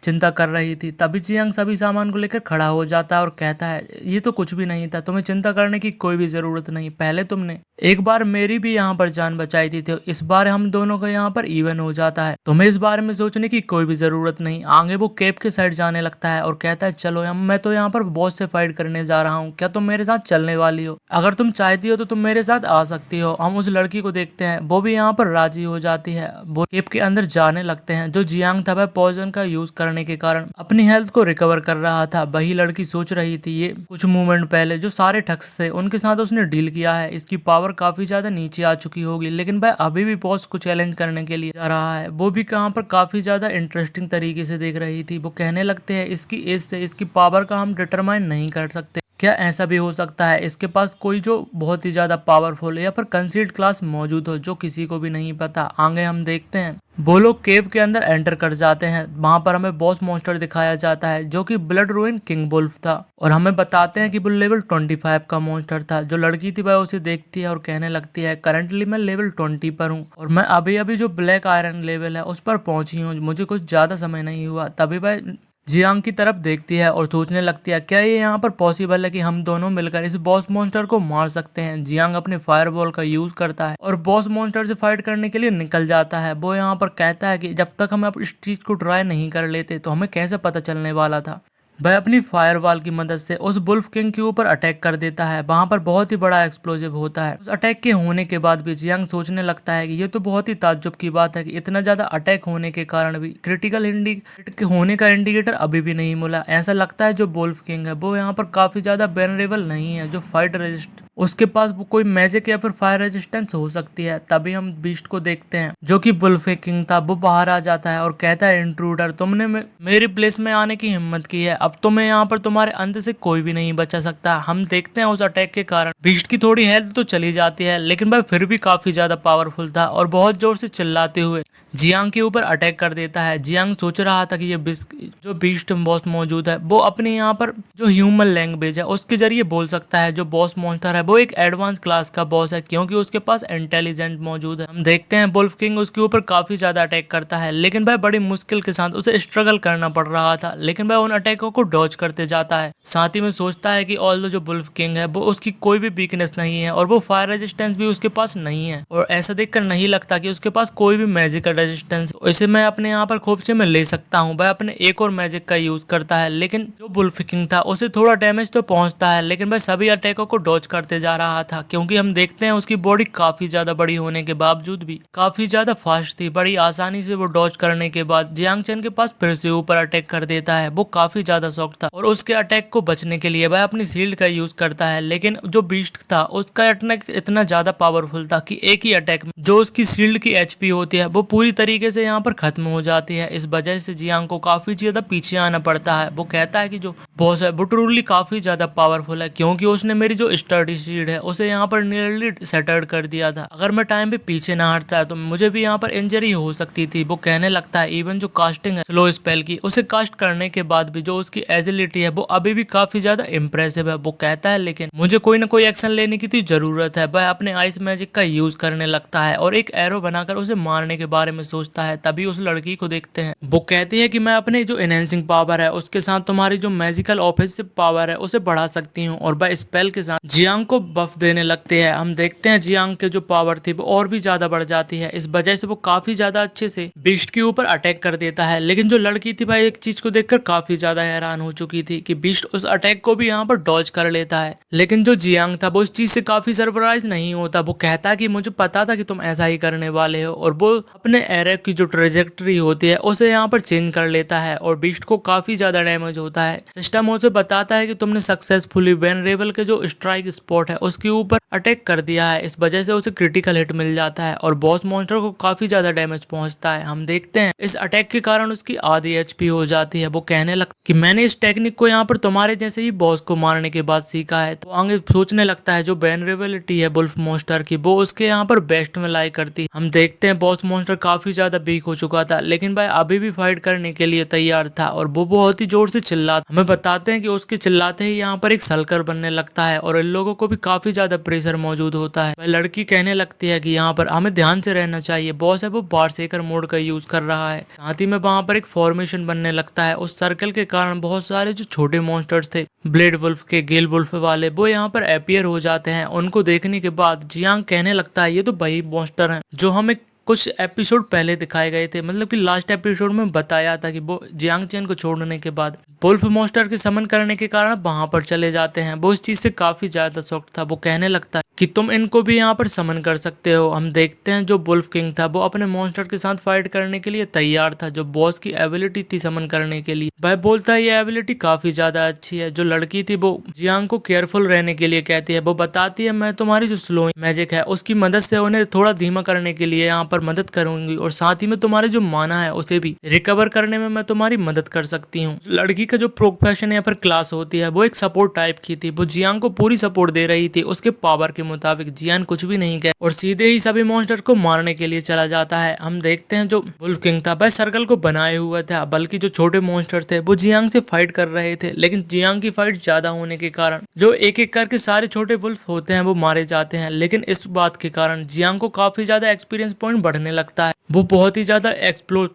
चिंता कर रही थी। तभी जियांग सभी सामान को लेकर खड़ा हो जाता है और कहता है ये तो कुछ भी नहीं था, तुम्हें चिंता करने की कोई भी जरूरत नहीं, पहले तुमने एक बार मेरी भी यहाँ पर जान बचाई थी, तो इस बार हम दोनों का यहाँ पर इवन हो जाता है, तुम्हें इस बारे में सोचने की कोई भी जरूरत नहीं। आगे वो केप के साइड जाने लगता है और कहता है चलो मैं तो यहाँ पर बॉस से फाइट करने जा रहा हूँ, क्या तुम मेरे साथ चलने वाली हो? अगर तुम चाहती हो तो तुम मेरे साथ आ सकती हो। हम उस लड़की को देखते हैं, वो भी यहाँ पर राजी हो जाती है। वो केप के अंदर जाने लगते हैं। जो जियांग था वह पॉइजन का यूज करने के कारण अपनी हेल्थ को रिकवर कर रहा था। वही लड़की सोच रही थी ये कुछ मूवमेंट पहले जो सारे ठग्स थे उनके साथ उसने डील किया है, इसकी पावर काफी ज्यादा नीचे आ चुकी होगी, लेकिन वह अभी भी बॉस को चैलेंज करने के लिए जा रहा है। वो भी कहाँ पर काफी ज्यादा इंटरेस्टिंग तरीके से देख रही थी। वो कहने लगते हैं इसकी एज से इसकी पावर का हम डिटरमाइन नहीं कर सकते, क्या ऐसा भी हो सकता है इसके पास कोई जो बहुत ही ज्यादा पावरफुल या फिर कंसील्ड क्लास मौजूद हो जो किसी को भी नहीं पता। आगे हम देखते हैं वो लोग केव के अंदर एंटर कर जाते हैं। वहां पर हमें बॉस मॉन्स्टर दिखाया जाता है जो कि ब्लड रूइन किंग वुल्फ था और हमें बताते हैं कि वो लेवल 25 का मॉन्स्टर था। जो लड़की थी वह उसे देखती है और कहने लगती है करंटली मैं लेवल 20 पर हूँ और मैं अभी अभी जो ब्लैक आयरन लेवल है उस पर पहुंची हूँ, मुझे कुछ ज्यादा समय नहीं हुआ। तभी वह जियांग की तरफ देखती है और सोचने लगती है क्या ये यहाँ पर पॉसिबल है कि हम दोनों मिलकर इस बॉस मॉन्स्टर को मार सकते हैं। जियांग अपने फायरबॉल का यूज करता है और बॉस मॉन्स्टर से फाइट करने के लिए निकल जाता है। वो यहाँ पर कहता है कि जब तक हम इस चीज को ट्राई नहीं कर लेते तो हमें कैसे पता चलने वाला था। वह अपनी फायरवॉल की मदद से उस वुल्फ किंग के ऊपर अटैक कर देता है। वहां पर बहुत ही बड़ा एक्सप्लोजिव होता है। उस अटैक के होने के बाद भी जियांग सोचने लगता है कि ये तो बहुत ही ताज्जुब की बात है कि इतना ज्यादा अटैक होने के कारण भी क्रिटिकल इंडिकेटर होने का इंडिकेटर अभी भी नहीं मिला। ऐसा लगता है जो वुल्फ किंग है वो यहाँ पर काफी ज्यादा वेनरेबल नहीं है, जो फाइट रेजिस्ट उसके पास वो कोई मैजिक या फिर फायर रेजिस्टेंस हो सकती है। तभी हम बीस्ट को देखते हैं जो कि वुल्फ किंग था। वो बाहर आ जाता है और कहता है इंट्रूडर तुमने मेरी प्लेस में आने की हिम्मत की है, अब तुम्हें यहाँ पर तुम्हारे अंत से कोई भी नहीं बचा सकता। हम देखते हैं उस अटैक के कारण बीस्ट की थोड़ी हेल्थ तो चली जाती है लेकिन वह फिर भी काफी ज्यादा पावरफुल था और बहुत जोर से चिल्लाते हुए जियांग के ऊपर अटैक कर देता है। जियांग सोच रहा था कि ये जो बीस्ट बॉस मौजूद है वो अपने यहाँ पर जो ह्यूमन लैंग्वेज है उसके जरिए बोल सकता है। जो बॉस मॉन्स्टर है वो एक एडवांस क्लास का बॉस है क्योंकि उसके पास इंटेलिजेंट मौजूद है। हम देखते हैं वुल्फ किंग उसके ऊपर काफी ज्यादा अटैक करता है लेकिन वह बड़ी मुश्किल के साथ उसे स्ट्रगल करना पड़ रहा था, लेकिन वह उन अटैकों को डॉज करते जाता है। साथ ही में सोचता है कि ऑल्दो जो वुल्फ किंग है वो उसकी कोई भी वीकनेस नहीं है और वो फायर रेजिस्टेंस भी उसके पास नहीं है और ऐसा देखकर नहीं लगता कि उसके पास कोई भी मैजिकल रेजिस्टेंस इसे मैं अपने यहाँ पर खोपचे में ले सकता हूँ। वह अपने एक और मैजिक का यूज करता है लेकिन जो वुल्फ किंग था उसे थोड़ा डैमेज तो पहुंचता है लेकिन वह सभी अटैकों को डॉज करते जा रहा था क्योंकि हम देखते हैं उसकी बॉडी काफी ज्यादा बड़ी होने के बावजूद भी काफी ज्यादा फास्ट थी। बड़ी आसानी से वो डॉज करने के बाद जियांग चेन के पास फिर से ऊपर अटैक कर देता है। वो काफी ज्यादा शॉक था और उसके अटैक को बचने के लिए वह अपनी शील्ड का यूज करता है लेकिन जो बीस्ट था उसका अटैक इतना ज्यादा पावरफुल था कि एक ही अटैक में जो उसकी शील्ड की एचपी होती है वो पूरी तरीके से यहाँ पर खत्म हो जाती है। इस वजह से जियांग को काफी ज्यादा पीछे आना पड़ता है। वो कहता है कि जो बॉस है वो ट्रूली काफी ज्यादा पावरफुल है क्योंकि उसने मेरी जो स्टडी शील्ड है उसे यहाँ पर नियरली सेटर्ड कर दिया था। अगर मैं टाइम पे पीछे ना हटता तो मुझे भी यहाँ पर इंजरी हो सकती थी। वो कहने लगता है इवन जो कास्टिंग है स्लो स्पेल की उसे कास्ट करने के बाद भी जो उसकी एजिलिटी है वो अभी भी काफी ज्यादा इम्प्रेसिव है। वो कहता है लेकिन मुझे कोई ना कोई एक्शन लेने की तो जरूरत है। वह अपने आइस मैजिक का यूज करने लगता है और एक एरो बनाकर उसे मारने के बारे में सोचता है। तभी उस लड़की को देखते हैं। वो कहती है कि मैं अपने जो एनहेंसिंग पावर है उसके साथ तुम्हारी जो मैजिकल ऑफेंसिव पावर है उसे बढ़ा सकती हूँ और वह स्पेल के साथ जियांग को बफ देने लगते हैं। हम देखते हैं जियांग के जो पावर थी वो और भी ज्यादा बढ़ जाती है। इस वजह से वो काफी ज्यादा अच्छे से बीस्ट के ऊपर अटैक कर देता है लेकिन जो लड़की थी भाई एक चीज को देखकर काफी ज्यादा हैरान हो चुकी थी कि बीस्ट उस अटैक को भी यहाँ पर डॉज कर लेता है। लेकिन जो जियांग था वो इस चीज से काफी सरप्राइज नहीं होता। वो कहता है कि मुझे पता था कि तुम ऐसा ही करने वाले हो और वो अपने एरो की जो ट्रेजेक्टरी होती है उसे यहाँ पर चेंज कर लेता है और बीस्ट को काफी ज्यादा डैमेज होता है। सिस्टम उसे बताता है कि तुमने सक्सेसफुली वेनरेबल के जो स्ट्राइक स्पॉट है उसके ऊपर अटैक कर दिया है। इस वजह से उसे क्रिटिकल हिट मिल जाता है और बॉस मॉन्स्टर को काफी ज्यादा डैमेज पहुंचता है। हम देखते हैं इस अटैक के कारण उसकी आधी एचपी हो जाती है। वो कहने लगता कि मैंने इस टेक्निक को यहाँ पर तुम्हारे जैसे ही बॉस को मारने के बाद सीखा है। तो आगे सोचने लगता है जो वेनरेबिलिटी है वुल्फ मॉन्स्टर की वो उसके यहाँ पर बेस्ट में लाई करती। हम देखते हैं बॉस मॉन्स्टर काफी ज्यादा वीक हो चुका था लेकिन भाई अभी भी फाइट करने के लिए तैयार था और वो बहुत ही जोर से चिल्लाता। हमें बताते हैं कि उसके चिल्लाते ही यहाँ पर एक सल्कर बनने लगता है और इन लोगों को भी काफी ज्यादा प्रेशर मौजूद होता है। वह लड़की कहने लगती है कि यहाँ पर हमें ध्यान से रहना चाहिए। बॉस है वो बारसेकर मोड का यूज कर रहा है। साथ ही में वहां पर एक फॉर्मेशन बनने लगता है। उस सर्कल के कारण बहुत सारे जो छोटे मॉन्स्टर्स थे ब्लेड वुल्फ के गेल वुल्फ वाले वो यहाँ पर अपीयर हो जाते हैं। उनको देखने के बाद जियांग कहने लगता है ये तो वही मॉन्स्टर हैं जो हमें कुछ एपिसोड पहले दिखाए गए थे। मतलब कि लास्ट एपिसोड में बताया था कि वो जियांग चेन को छोड़ने के बाद वुल्फ मॉन्स्टर के समन करने के कारण वहां पर चले जाते हैं। वो इस चीज से काफी ज्यादा शॉक्ड था। वो कहने लगता है कि तुम इनको भी यहाँ पर समन कर सकते हो। हम देखते हैं जो वुल्फ किंग था वो अपने मॉन्स्टर के साथ फाइट करने के लिए तैयार था। जो बॉस की एबिलिटी थी समन करने के लिए, वह बोलता है ये एबिलिटी काफी ज्यादा अच्छी है। जो लड़की थी वो जियांग को केयरफुल रहने के लिए कहती है। वो बताती है मैं तुम्हारी जो स्लो मैजिक है उसकी मदद से उन्हें थोड़ा धीमा करने के लिए यहाँ पर मदद करूंगी, और साथ ही में तुम्हारे जो माना है उसे भी रिकवर करने में मैं तुम्हारी मदद कर सकती हूँ। लड़की का जो प्रोफेशन यहाँ पर क्लास होती है वो एक सपोर्ट टाइप की थी। वो जियांग को पूरी सपोर्ट दे रही थी। उसके पावर के मुताबिक जियान कुछ भी नहीं कह और सीधे ही सभी मॉन्स्टर को मारने के लिए चला जाता है। हम देखते हैं जो वुल्फ किंग था वह सर्कल को बनाए हुआ था, बल्कि जो छोटे मॉन्स्टर थे वो जियांग से फाइट कर रहे थे। लेकिन जियांग की फाइट ज्यादा होने के कारण जो एक एक करके सारे छोटे वुल्फ होते हैं वो मारे जाते हैं। लेकिन इस बात के कारण जियांग को काफी ज्यादा एक्सपीरियंस पॉइंट बढ़ने लगता है। वो बहुत ही ज्यादा एक्सप्लोर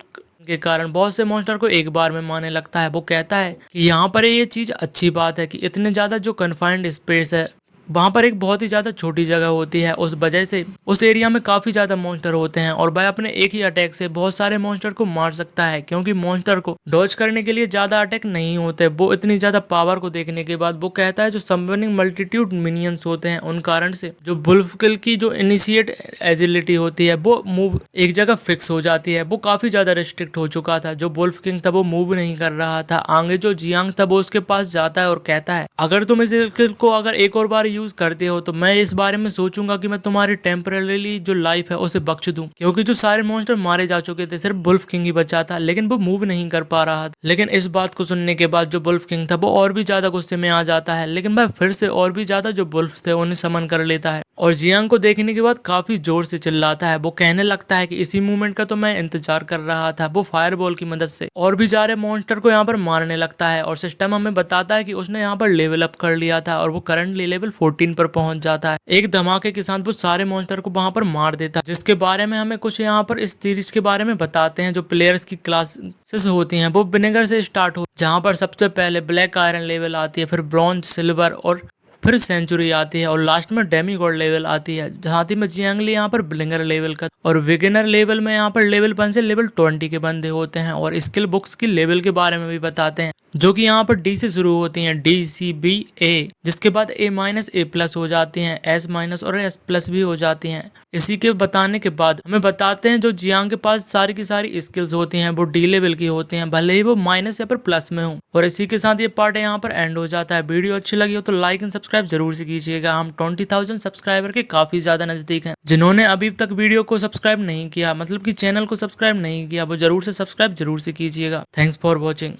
के कारण बहुत से मॉन्स्टर को एक बार में मारने लगता है। वो कहता है कि यहाँ पर ये चीज अच्छी बात है कि इतने ज्यादा जो कन्फाइंड स्पेस है वहां पर एक बहुत ही ज्यादा छोटी जगह होती है, उस वजह से उस एरिया में काफी ज्यादा मॉन्स्टर होते हैं और वह अपने एक ही अटैक से बहुत सारे मॉन्स्टर को मार सकता है। क्योंकि मॉन्स्टर को डॉज करने के लिए ज्यादा अटैक नहीं होते। वो इतनी ज्यादा पावर को देखने के बाद वो कहता है जो समवनिंग मल्टीट्यूड मिनियंस होते हैं उन कारण से जो वुल्फ किल की जो इनिशिएट एजिलिटी होती है वो मूव एक जगह फिक्स हो जाती है। वो काफी ज्यादा रिस्ट्रिक्ट हो चुका था। जो वुल्फ किंग था वो मूव नहीं कर रहा था। आगे जो जियांग था वो उसके पास जाता है और कहता है अगर तुम इस स्किल को अगर एक और बार यूज करते हो तो मैं इस बारे में सोचूंगा कि मैं तुम्हारी टेम्पररीली जो लाइफ है उसे बख्श दूं। क्योंकि जो सारे मॉन्स्टर मारे जा चुके थे सिर्फ वुल्फ किंग ही बचा था, लेकिन वो मूव नहीं कर पा रहा था। लेकिन इस बात को सुनने के बाद जो वुल्फ किंग था वो और भी ज्यादा गुस्से में आ जाता है। लेकिन वह फिर से और भी ज्यादा जो वुल्फ थे उन्हें समन कर लेता है और जियांग को देखने के बाद काफी जोर से चिल्लाता है। वो कहने लगता है कि इसी मूवमेंट का तो मैं इंतजार कर रहा था। वो फायरबॉल की मदद से और भी ज्यादा मॉन्स्टर को यहाँ पर मारने लगता है और सिस्टम हमें बताता है कि उसने यहाँ पर लेवल अप कर लिया था और वो करंटली लेवल 14 पर पहुंच जाता है। एक धमाके के साथ वो सारे मॉन्स्टर को वहां पर मार देता है, जिसके बारे में हमें कुछ यहाँ पर इस सीरीज के बारे में बताते हैं। जो प्लेयर्स की क्लासेस होती हैं वो विनेगर से स्टार्ट हो, जहाँ पर सबसे पहले ब्लैक आयरन लेवल आती है, फिर ब्रॉन्ज, सिल्वर और फिर सेंचुरी आती है और लास्ट में डेमी गॉड लेवल आती है। जहाँ थी मैं जियांगली यहाँ पर ब्लिंगर लेवल का और बिगिनर लेवल में यहाँ पर लेवल 1 से लेवल 20 के बंदे होते हैं। और स्किल बुक्स की लेवल के बारे में भी बताते हैं जो कि यहाँ पर डी से शुरू होती हैं, डी, सी, बी, ए, जिसके बाद ए माइनस, ए प्लस हो जाती हैं, एस माइनस और एस प्लस भी हो जाती हैं। इसी के बताने के बाद हमें बताते हैं जो जियांग के पास सारी की सारी स्किल्स होती हैं वो डी लेवल की होती हैं, भले ही वो माइनस या फिर प्लस में हो। और इसी के साथ ये पार्ट यहाँ पर एंड हो जाता है। वीडियो अच्छी लगी हो तो लाइक एंड सब्सक्राइब जरूर से कीजिएगा। हम 20,000 सब्सक्राइबर के काफी ज्यादा नजदीक हैं। जिन्होंने अभी तक वीडियो को सब्सक्राइब नहीं किया, मतलब कि चैनल को सब्सक्राइब नहीं किया, वो जरूर से सब्सक्राइब जरूर से कीजिएगा। Thanks for watching.